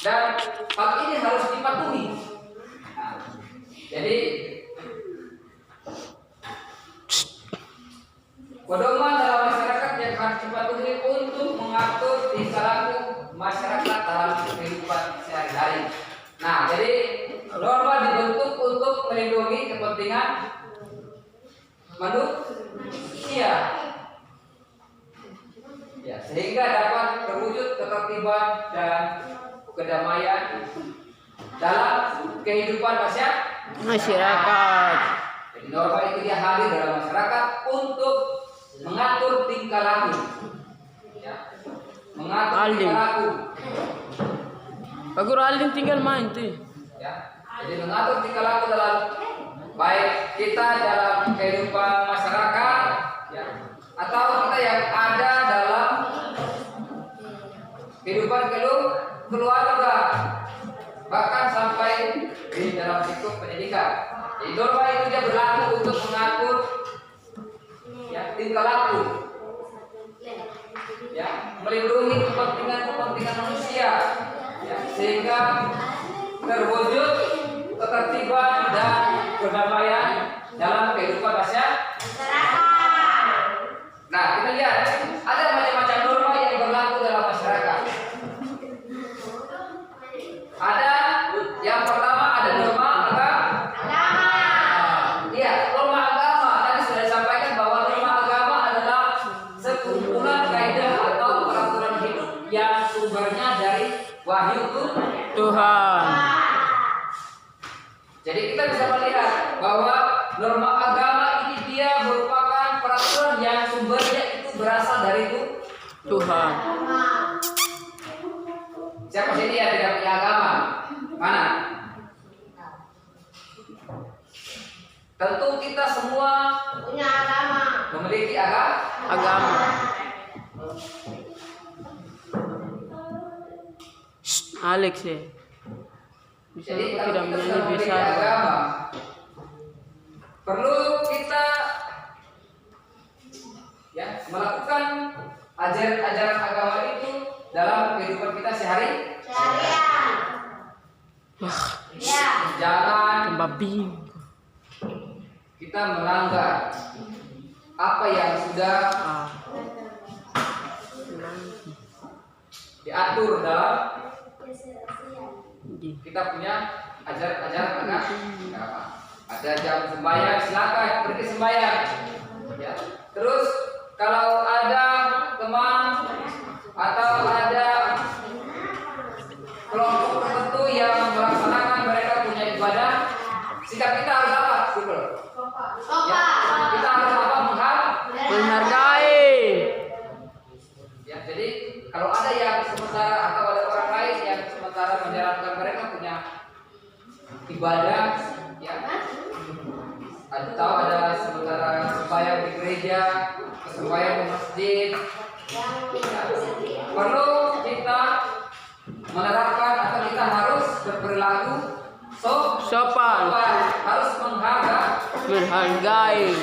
Speaker 1: Dan hal ini harus dipatuhi. Nah, jadi pedoman dalam masyarakat yang harus dipatuhi untuk mengatur tingkah laku masyarakat dalam kehidupan sehari-hari. Nah, jadi norma dibentuk untuk melindungi kepentingan manusia, ya, sehingga dapat terwujud ketertiban dan kedamaian dalam kehidupan masyarakat. Jadi norma itu dia hadir dalam masyarakat untuk mengatur tingkah laku, ya, mengatur tingkah laku.
Speaker 2: Pak Guru Aldin tinggal main tuh.
Speaker 1: Ya, jadi mengatur tingkah laku dalam baik kita dalam kehidupan masyarakat, ya, atau kita yang ada dalam kehidupan keluarga, bahkan sampai di dalam lingkup pendidikan. Jadi norma itu dia berlaku untuk mengatur, ya, tingkah laku, ya, melindungi kepentingan manusia, ya, sehingga terwujud ketertiban dan kedamaian dalam kehidupan masyarakat. Nah, kita lihat ada macam-macam norma yang berlaku dalam masyarakat. Ada yang pertama ada norma agama. Iya, norma agama tadi sudah disampaikan bahwa norma agama adalah sekumpulan kaidah atau peraturan hidup yang sumbernya dari wahyu
Speaker 2: Tuhan.
Speaker 1: Jadi kita bisa melihat bahwa norma agama ini dia merupakan peraturan yang sumbernya itu berasal dari
Speaker 2: Tuhan.
Speaker 1: Siapa sih dia tidak punya agama? Mana? Tentu kita semua
Speaker 3: Punya agama.
Speaker 1: memiliki agama.
Speaker 2: Alex ya. Bisa
Speaker 1: Jadi
Speaker 2: aku
Speaker 1: kalau
Speaker 2: tidak
Speaker 1: kita sudah
Speaker 2: menyanyi
Speaker 1: memiliki
Speaker 2: besar.
Speaker 1: agama, perlu kita ya melakukan ajaran agama itu dalam kehidupan kita sehari-hari.
Speaker 3: Ya.
Speaker 1: Jangan
Speaker 2: Babi.
Speaker 1: kita melanggar apa yang sudah
Speaker 2: Ah.
Speaker 1: diatur dalam
Speaker 2: Di.
Speaker 1: kita punya ajaran agama. Ada jam sembahyang, silakan pergi sembahyang. Ya. Terus kalau ada teman atau ada kelompok tertentu yang melaksanakan mereka punya ibadah, sikap kita harus apa? People. Ya. Kita harus apa?
Speaker 2: Menghargai.
Speaker 1: Ya, jadi kalau ada yang sementara atau ada orang lain yang sementara menjalankan mereka punya ibadah, ya, atau ada sementara sembahyang di gereja, sembahyang di masjid, ya, perlu kita menerapkan atau kita harus berperilaku
Speaker 2: Sopan.
Speaker 1: harus
Speaker 2: Menghargai.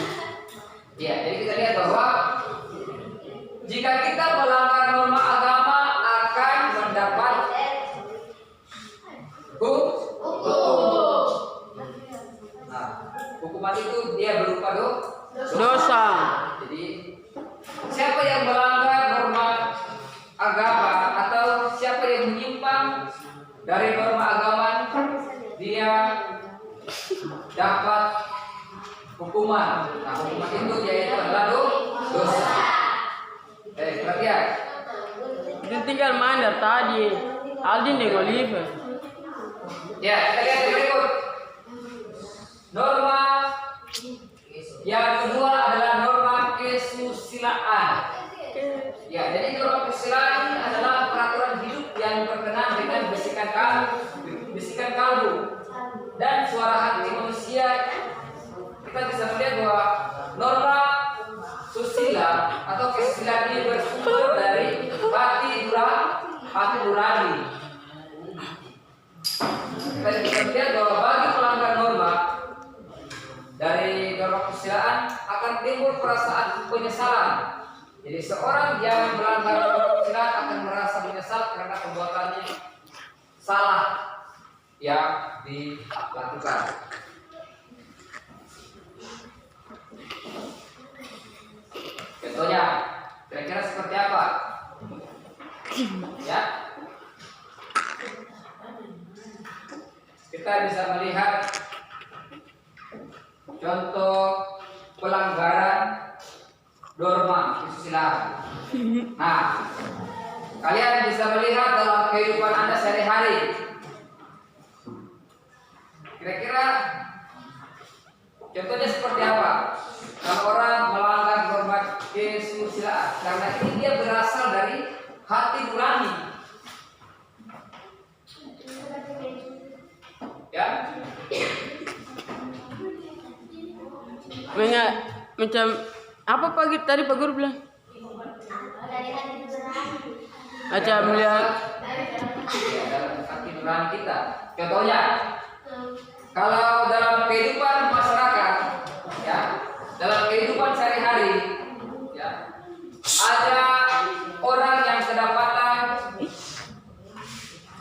Speaker 1: Ya, jadi kita lihat bahwa jika kita melanggar norma agama akan mendapat hukum. Nah, hukuman itu dia berupa
Speaker 2: Dosa.
Speaker 1: Jadi siapa yang melanggar norma agama atau siapa yang menyimpang dari norma agama, dia dapat hukuman. Nah, hukuman itu yaitu adalah dosa. Perhatian.
Speaker 2: Itu tinggal main dari tadi. Aldin dengan Oliver.
Speaker 1: Ya, kita lihat yang berikut. Norma yang kedua adalah norma kesusilaan. Ya, jadi norma kesusilaan ini adalah peraturan hidup yang berkenaan dengan bisikan kalbu dan suara hati manusia. Kita bisa melihat bahwa norma susila atau kesusilaan ini bersumber dari hati nurani. Kita bisa melihat bahwa bagi pelanggar norma dari norma kesusilaan akan timbul perasaan penyesalan. Jadi seorang yang melanggar norma kesusilaan akan merasa menyesal karena perbuatannya salah yang dilakukan. Contohnya, kira-kira seperti apa? Ya, kita bisa melihat contoh pelanggaran norma kesusilaan. Nah, kalian bisa melihat dalam kehidupan Anda sehari-hari. Kira-kira contohnya seperti apa? Kalau orang melanggar norma kesusilaan, karena ini dia berasal dari hati nurani. Ya.
Speaker 2: Macam apa pagi tadi Pak Guru bilang? Macam melihat
Speaker 1: Dalam hati nurani kita. Contohnya, kalau dalam kehidupan masyarakat, ya, dalam kehidupan sehari-hari, ya, ada orang yang kedapatan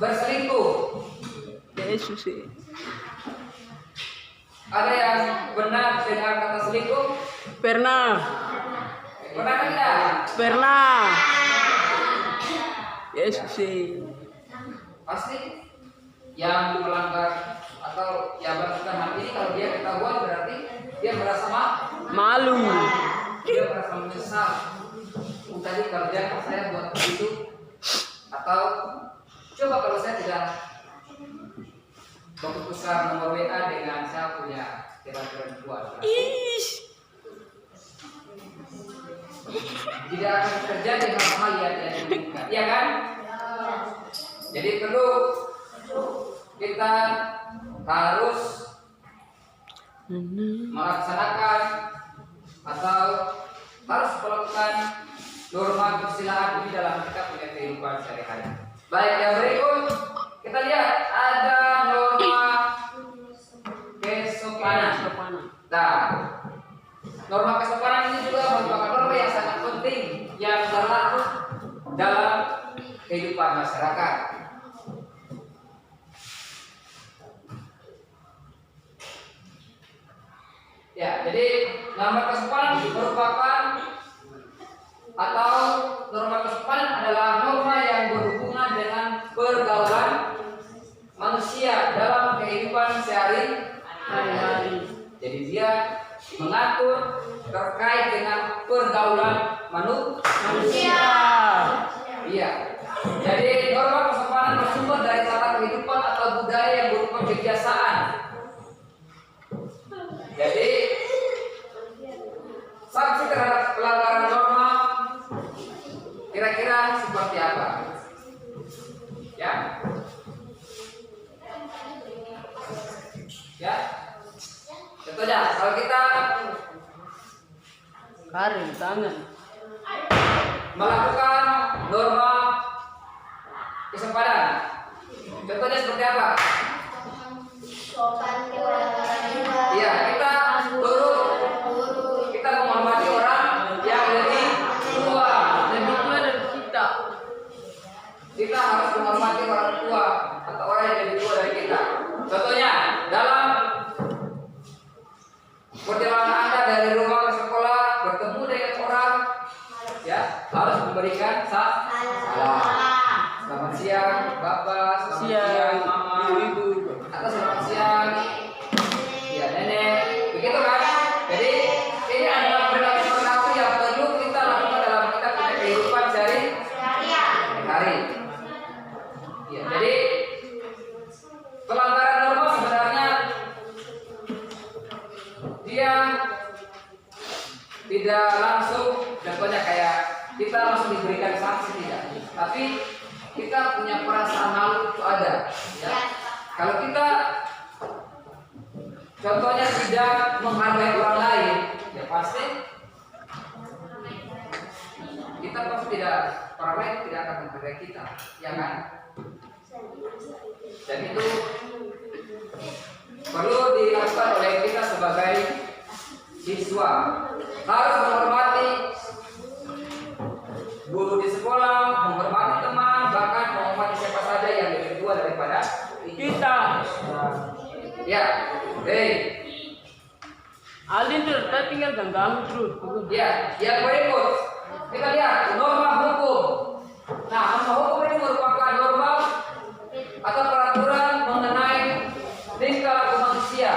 Speaker 1: berselingkuh.
Speaker 2: Yesus.
Speaker 1: Ada yang benar dengan kata selingkuh?
Speaker 2: Pernah.
Speaker 1: Pernah kan tidak?
Speaker 2: Pernah. Yes sih.
Speaker 1: Pasti yang melanggar atau yang melakukan hal ini kalau dia ketahuan berarti dia merasa
Speaker 2: Malu.
Speaker 1: dia merasa menyesal. Tadi kalau dia saya buat begitu atau coba kalau saya tidak berputuskan nomor WA dengan saya punya kira-kira kuat. Tidak akan terjadi hal-hal yang diinginkan, iya kan? Jadi perlu kita harus melaksanakan atau harus melakukan norma kesusilaan ini dalam kita punya kehidupan sehari-hari. Baik, yang berikut kita lihat ada norma kesopanan. Nah, norma kesopanan ini juga merupakan norma yang sangat penting yang berlaku dalam kehidupan masyarakat. Ya, jadi norma kesopanan merupakan atau norma kesopanan adalah norma yang berhubungan dengan pergaulan manusia dalam kehidupan sehari-hari. Jadi dia mengatur terkait dengan pergaulan manusia. Iya. Jadi norma kesopanan bersumber dari tata kehidupan atau budaya yang berupa kebiasaan. Jadi sanksi terhadap pelanggaran norma kira-kira seperti apa? Ya. Ya. Contohnya kalau kita
Speaker 2: Karim tangan.
Speaker 1: melakukan norma kesopanan. Contohnya seperti apa?
Speaker 3: Sopan kepada orang tua.
Speaker 1: Iya, kita kita menghormati orang yang lebih tua.
Speaker 2: Lebih tua dari kita.
Speaker 1: Kita harus menghormati orang tua atau orang yang lebih tua dari kita. Contohnya dalam perjalanan Anda dari rumah ke sekolah bertemu dengan orang, ya harus memberikan salam. Selamat siang, Bapak. Selamat siang, Mama.
Speaker 2: Ibu.
Speaker 1: Atau selamat siang, ya Nenek. Begitu kan? Jadi ini adalah perilaku yang perlu kita lakukan dalam kita punya kehidupan sehari-hari. Ya, jadi pelanggaran norma sebenarnya dia tidak langsung, contohnya kayak kita langsung diberikan sanksi tidak, tapi kita punya perasaan malu itu ada. Ya. Kalau kita contohnya tidak menghargai orang lain, ya pasti kita pasti tidak, orang lain tidak akan menghargai kita, ya kan? Dan itu perlu dilakukan oleh kita sebagai siswa. Harus menghormati guru di sekolah, menghormati teman, bahkan menghormati siapa saja yang lebih tua daripada
Speaker 2: Kita.
Speaker 1: ya. Hei.
Speaker 2: Alin tuh tadi tinggal ganggu terus.
Speaker 1: Ya, yang berikut kita lihat norma hukum. Nah, norma hukum ini merupakan norma atau peraturan mengenai tingkah laku manusia.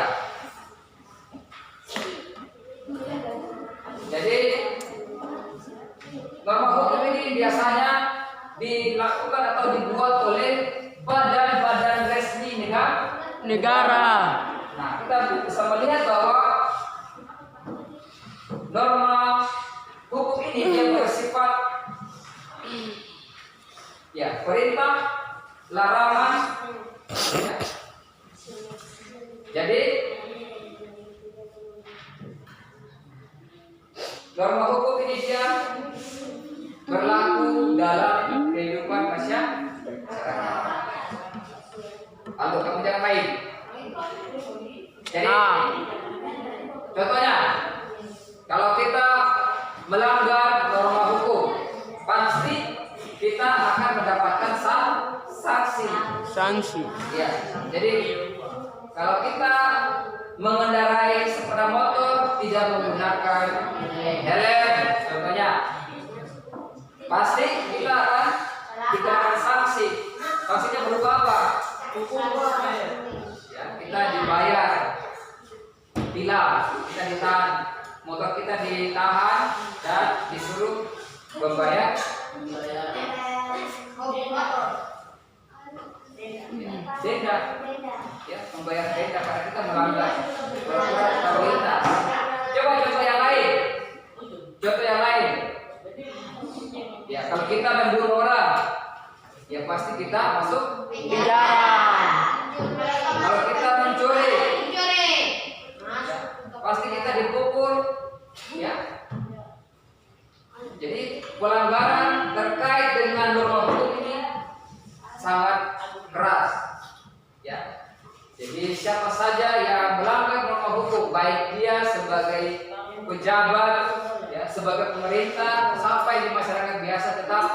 Speaker 1: Jadi norma hukum ini biasanya dilakukan atau dibuat oleh badan-badan resmi
Speaker 2: Negara.
Speaker 1: Nah, kita bisa melihat bahwa norma hukum ini dia bersifat ya perintah, larangan. Ya. Jadi norma hukum ini dia berlaku dalam kehidupan masyarakat. Atau kamu jangan main. Jadi contohnya kalau kita melanggar norma hukum, pasti kita akan mendapatkan sanksi.
Speaker 2: Sanksi.
Speaker 1: Ya, jadi kalau kita mengendarai sepeda motor tidak menggunakan helm, contohnya, pasti kita akan dikenakan sanksi. Sanksinya berupa apa? Ya, kita dibayar, tilang, kita ditahan, motor kita ditahan dan disuruh membayar denda, ya, membayar denda karena kita melanggar peraturan lalu lintas. Coba contoh yang lain, ya, kalau kita membunuh orang, ya pasti kita masuk penjara. Kalau kita mencuri, pasti kita dipukul, ya. Jadi pelanggaran terkait dengan norma hukum ini sangat keras, ya. Jadi siapa saja yang melanggar norma hukum, baik dia sebagai pejabat, ya, sebagai pemerintah, sampai di masyarakat biasa, tetap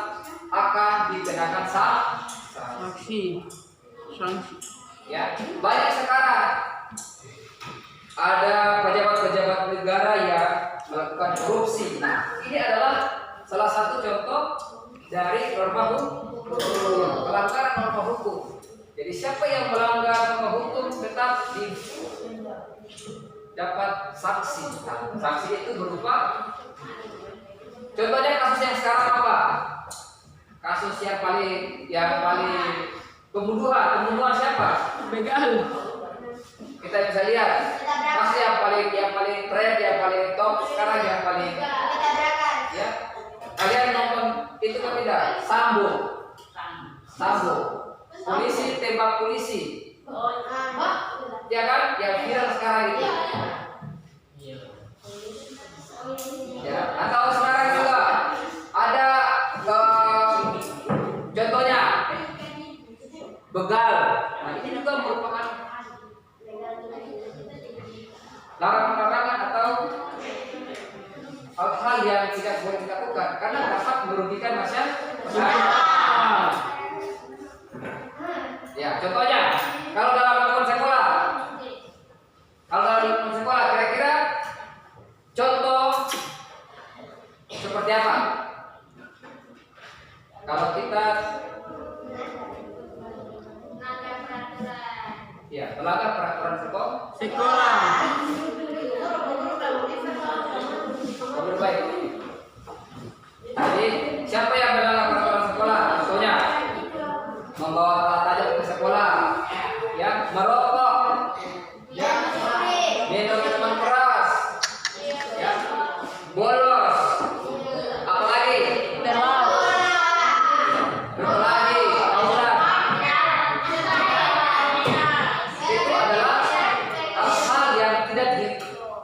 Speaker 1: akan dikenakan sanksi. Ya, banyak sekarang ada pejabat-pejabat negara yang melakukan korupsi. Nah, ini adalah salah satu contoh dari norma hukum, pelanggaran norma hukum. Jadi siapa yang melanggar norma hukum tetap dapat sanksi. Nah, sanksi itu berupa, contohnya kasus yang sekarang apa? Kasus yang paling pembunuhan siapa? Begal. Kita bisa lihat kasus yang paling tren, yang paling top sekarang, yang paling, ya, kalian nonton itu kan tidak? Sambo, polisi tembak polisi, ya kan? Yang viral sekarang itu. Ya, atau sekarang juga ada contohnya begal. Nah, ini juga merupakan larangan-larangan atau hal-hal yang tidak boleh dilakukan karena dapat merugikan masyarakat. Ya, contohnya kalau dalam lingkungan sekolah, kira-kira contoh seperti apa? Kalau kita melanggar peraturan sekolah. Lebih baik. Jadi siapa yang melanggar peraturan sekolah? Contohnya membawa alat tajam ke sekolah, ya, merokok, ya, minum minuman keras, ya, bolos, apalagi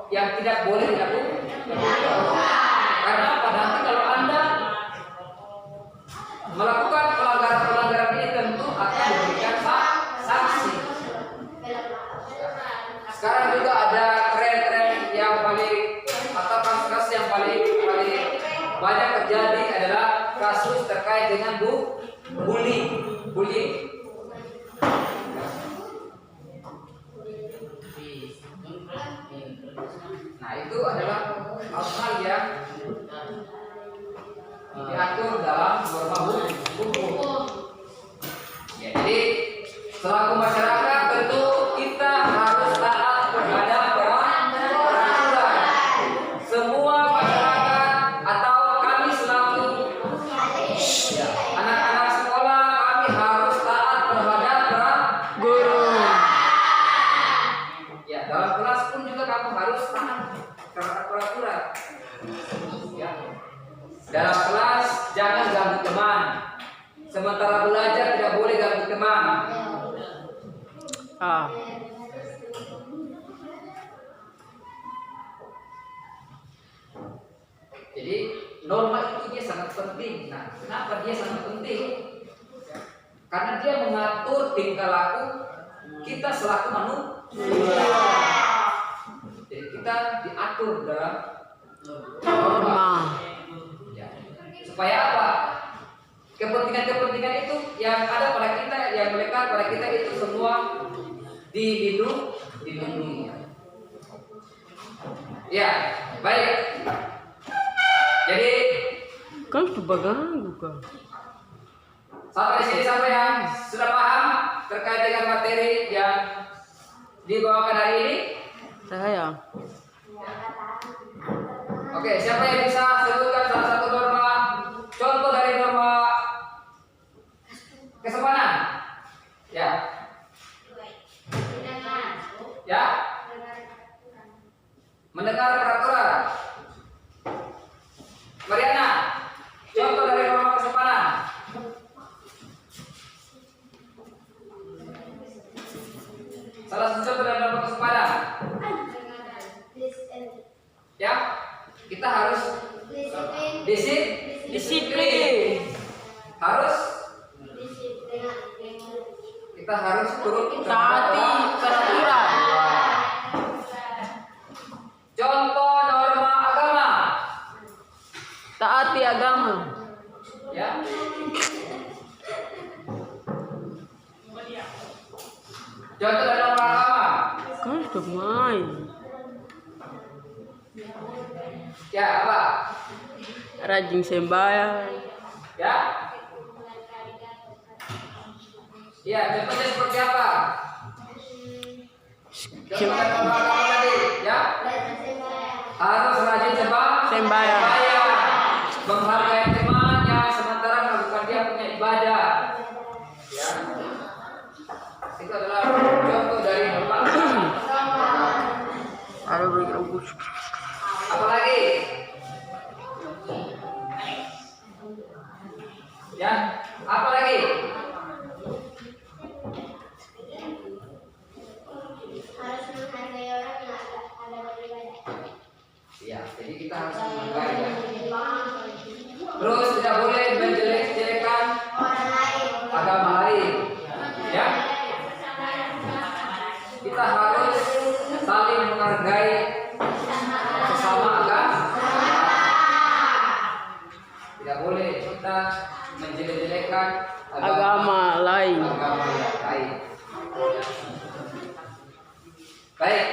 Speaker 1: yang tidak boleh dilakukan. Karena nanti kalau Anda melakukan pelanggaran ini tentu akan diberikan sanksi. Sekarang juga ada tren yang paling atau kasus yang paling banyak terjadi adalah kasus terkait dengan bullying. Nah, itu adalah hal-hal yang diatur dalam norma hukum. Ya, jadi selaku masyarakat tentu kita harus taat terhadap peraturan. Semua masyarakat atau kami selaku, ya, anak-anak sekolah, kami harus taat terhadap guru. Ya, dalam kelas pun juga kamu harus taat terhadap peraturan. Ya. Dalam kelas jangan ganggu teman. Sementara belajar tidak boleh ganggu teman. Jadi norma itu dia sangat penting. Nah, kenapa dia sangat penting? Karena dia mengatur tingkah laku kita selaku manusia. Jadi kita diatur dalam norma. Ya. Supaya apa? Kepentingan itu yang ada pada kita, yang melekat pada kita itu semua dilindungi. Ya, baik. Jadi
Speaker 2: Kan coba ganggu kan.
Speaker 1: sampai sini sampai yang sudah paham terkait dengan materi yang dibawakan hari ini?
Speaker 2: Saya.
Speaker 1: Oke, siapa yang bisa sebutkan salah satu norma, contoh dari norma kesopanan? Ya. Ya. Mendengar peraturan. Mariana, contoh dari norma kesopanan. Salah satu contoh dari norma kesopanan. Ya, kita harus disiplin. Harus kita harus turut
Speaker 2: Taati peraturan.
Speaker 1: Contoh norma agama.
Speaker 2: Taati agama.
Speaker 1: Ya. Contoh dari norma agama.
Speaker 2: Kan sudah main.
Speaker 1: Ya, apa?
Speaker 2: Rajin sembahyang.
Speaker 1: Ya. Ya, contohnya seperti apa? Contoh dari norma agama tadi, ya. Harus rajin
Speaker 2: Sembahyang.
Speaker 1: menghargai temannya sementara melakukan dia punya ibadah. Ya. Itu adalah contoh dari norma agama.
Speaker 2: Ada bergerak.
Speaker 1: Apalagi? Ya, apa lagi?
Speaker 3: Harus menghargai orang yang ada beribadah.
Speaker 1: Ya, jadi kita harus menghargai ya. Terus tidak boleh menjelek-jelekan
Speaker 3: Orang lain.
Speaker 1: agama lain. Ya. Kita harus saling menghargai sesama agama. Tidak boleh kita menjelek-jelekan
Speaker 2: Agama lain.
Speaker 1: agama yang lain. Baik.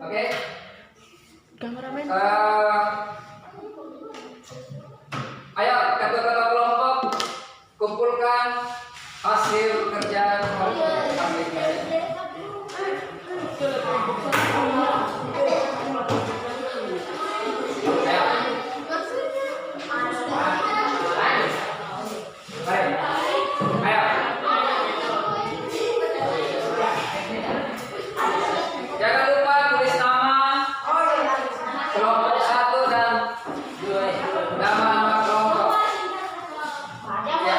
Speaker 1: Oke.
Speaker 2: Kameramen.
Speaker 1: Ayo ketua-ketua kelompok kumpulkan hasil kerja kelompok masing-masing. Ayo. Baik. Ayo. Jangan lupa tulis nama kelompok 1 dan 2. Nama kelompok. Ya.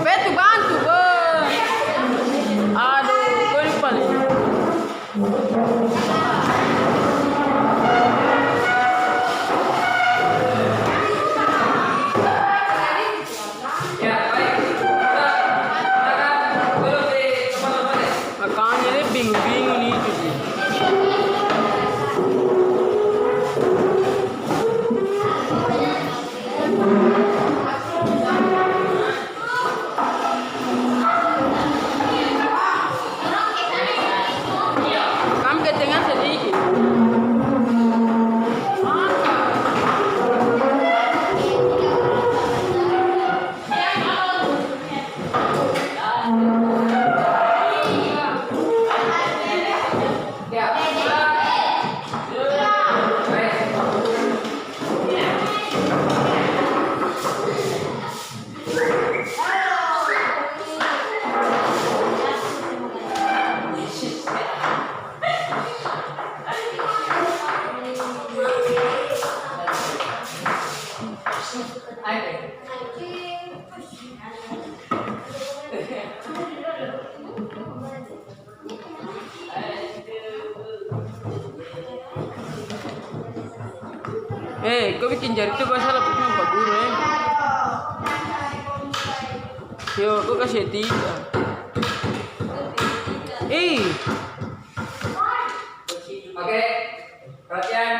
Speaker 2: Beto, bantu, boy. Aduh, gue lupa nih.
Speaker 1: Ya, baik. Silakan belum di tempat-tempat ya.
Speaker 2: Makanya dia bingung-bingung nih itu sih. Kamu ke tengah sedikit.
Speaker 1: Ya, baik.
Speaker 2: Kau bikin jari itu masalah punya 4 guru ya. Yo, kau kasih 3.
Speaker 1: Oke, perhatian.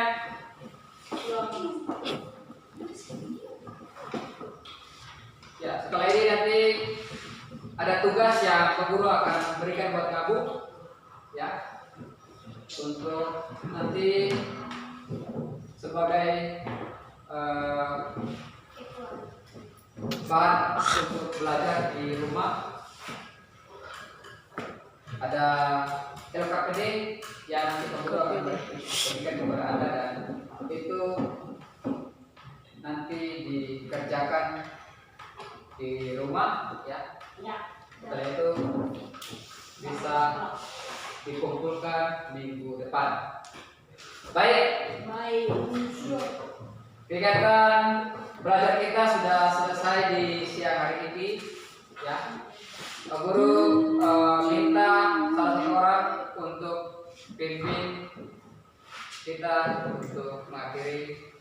Speaker 1: Ya, setelah ini nanti ada tugas yang Pak Guru akan berikan buat kamu, ya, untuk nanti sebagai bahan untuk belajar di rumah. Ada LKPD yang nanti Pak Guru akan berikan kepada Anda, dan itu nanti dikerjakan di rumah, ya. Setelah itu bisa dikumpulkan minggu depan. Baik. Kegiatan belajar kita sudah selesai di siang hari ini, ya. Pak Guru minta salah satu orang untuk pimpin kita untuk mengakhiri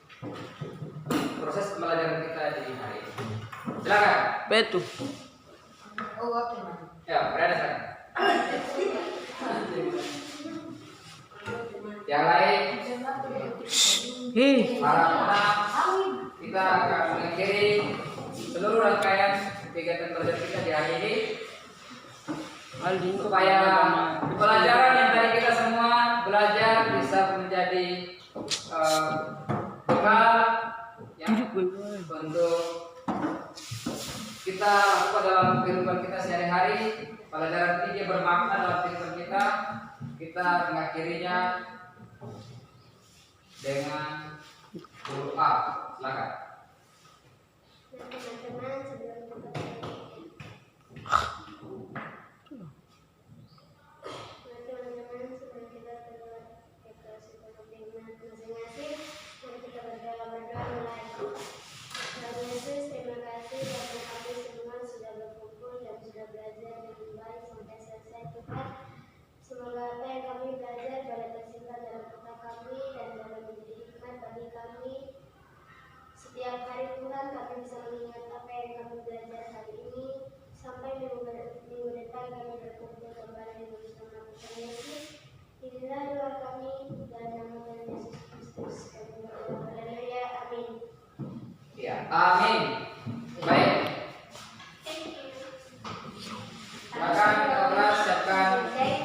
Speaker 1: proses pembelajaran kita di hari ini. Silakan.
Speaker 2: Betul.
Speaker 1: Ya, berada sana. Yang lain, harap kita akan mengakhiri seluruh rangkaian kegiatan belajar kita di hari ini, supaya pelajaran yang tadi kita semua belajar bisa menjadi bekal yang untuk kita lakukan dalam kehidupan kita sehari-hari. Pelajaran ini dia bermakna dalam kehidupan kita. Kita mengakhirinya dengan huruf A. Silakan.
Speaker 3: Teman-teman, sebelum kita masing-masing, mari kita berdoa mulai. Tuhan Yesus, terima kasih karena kami semua sudah berkumpul dan sudah belajar dengan baik sampai selesai, Tuhan. Semoga apa yang kami belajar dapat tersimpan dalam otak kami dan dapat menjadi hikmat bagi kami. Setiap hari Tuhan, kami bisa mengingat apa yang kami belajar hari ini. Sampai minggu depan kami berkumpul kembali bersama Tuhan Yesus. Inilah doa kami dalam nama Tuhan Yesus Kristus. Haleluya, amin.
Speaker 1: Ya, amin. Baik. Silakan kita kelas siapkan.
Speaker 3: Baik.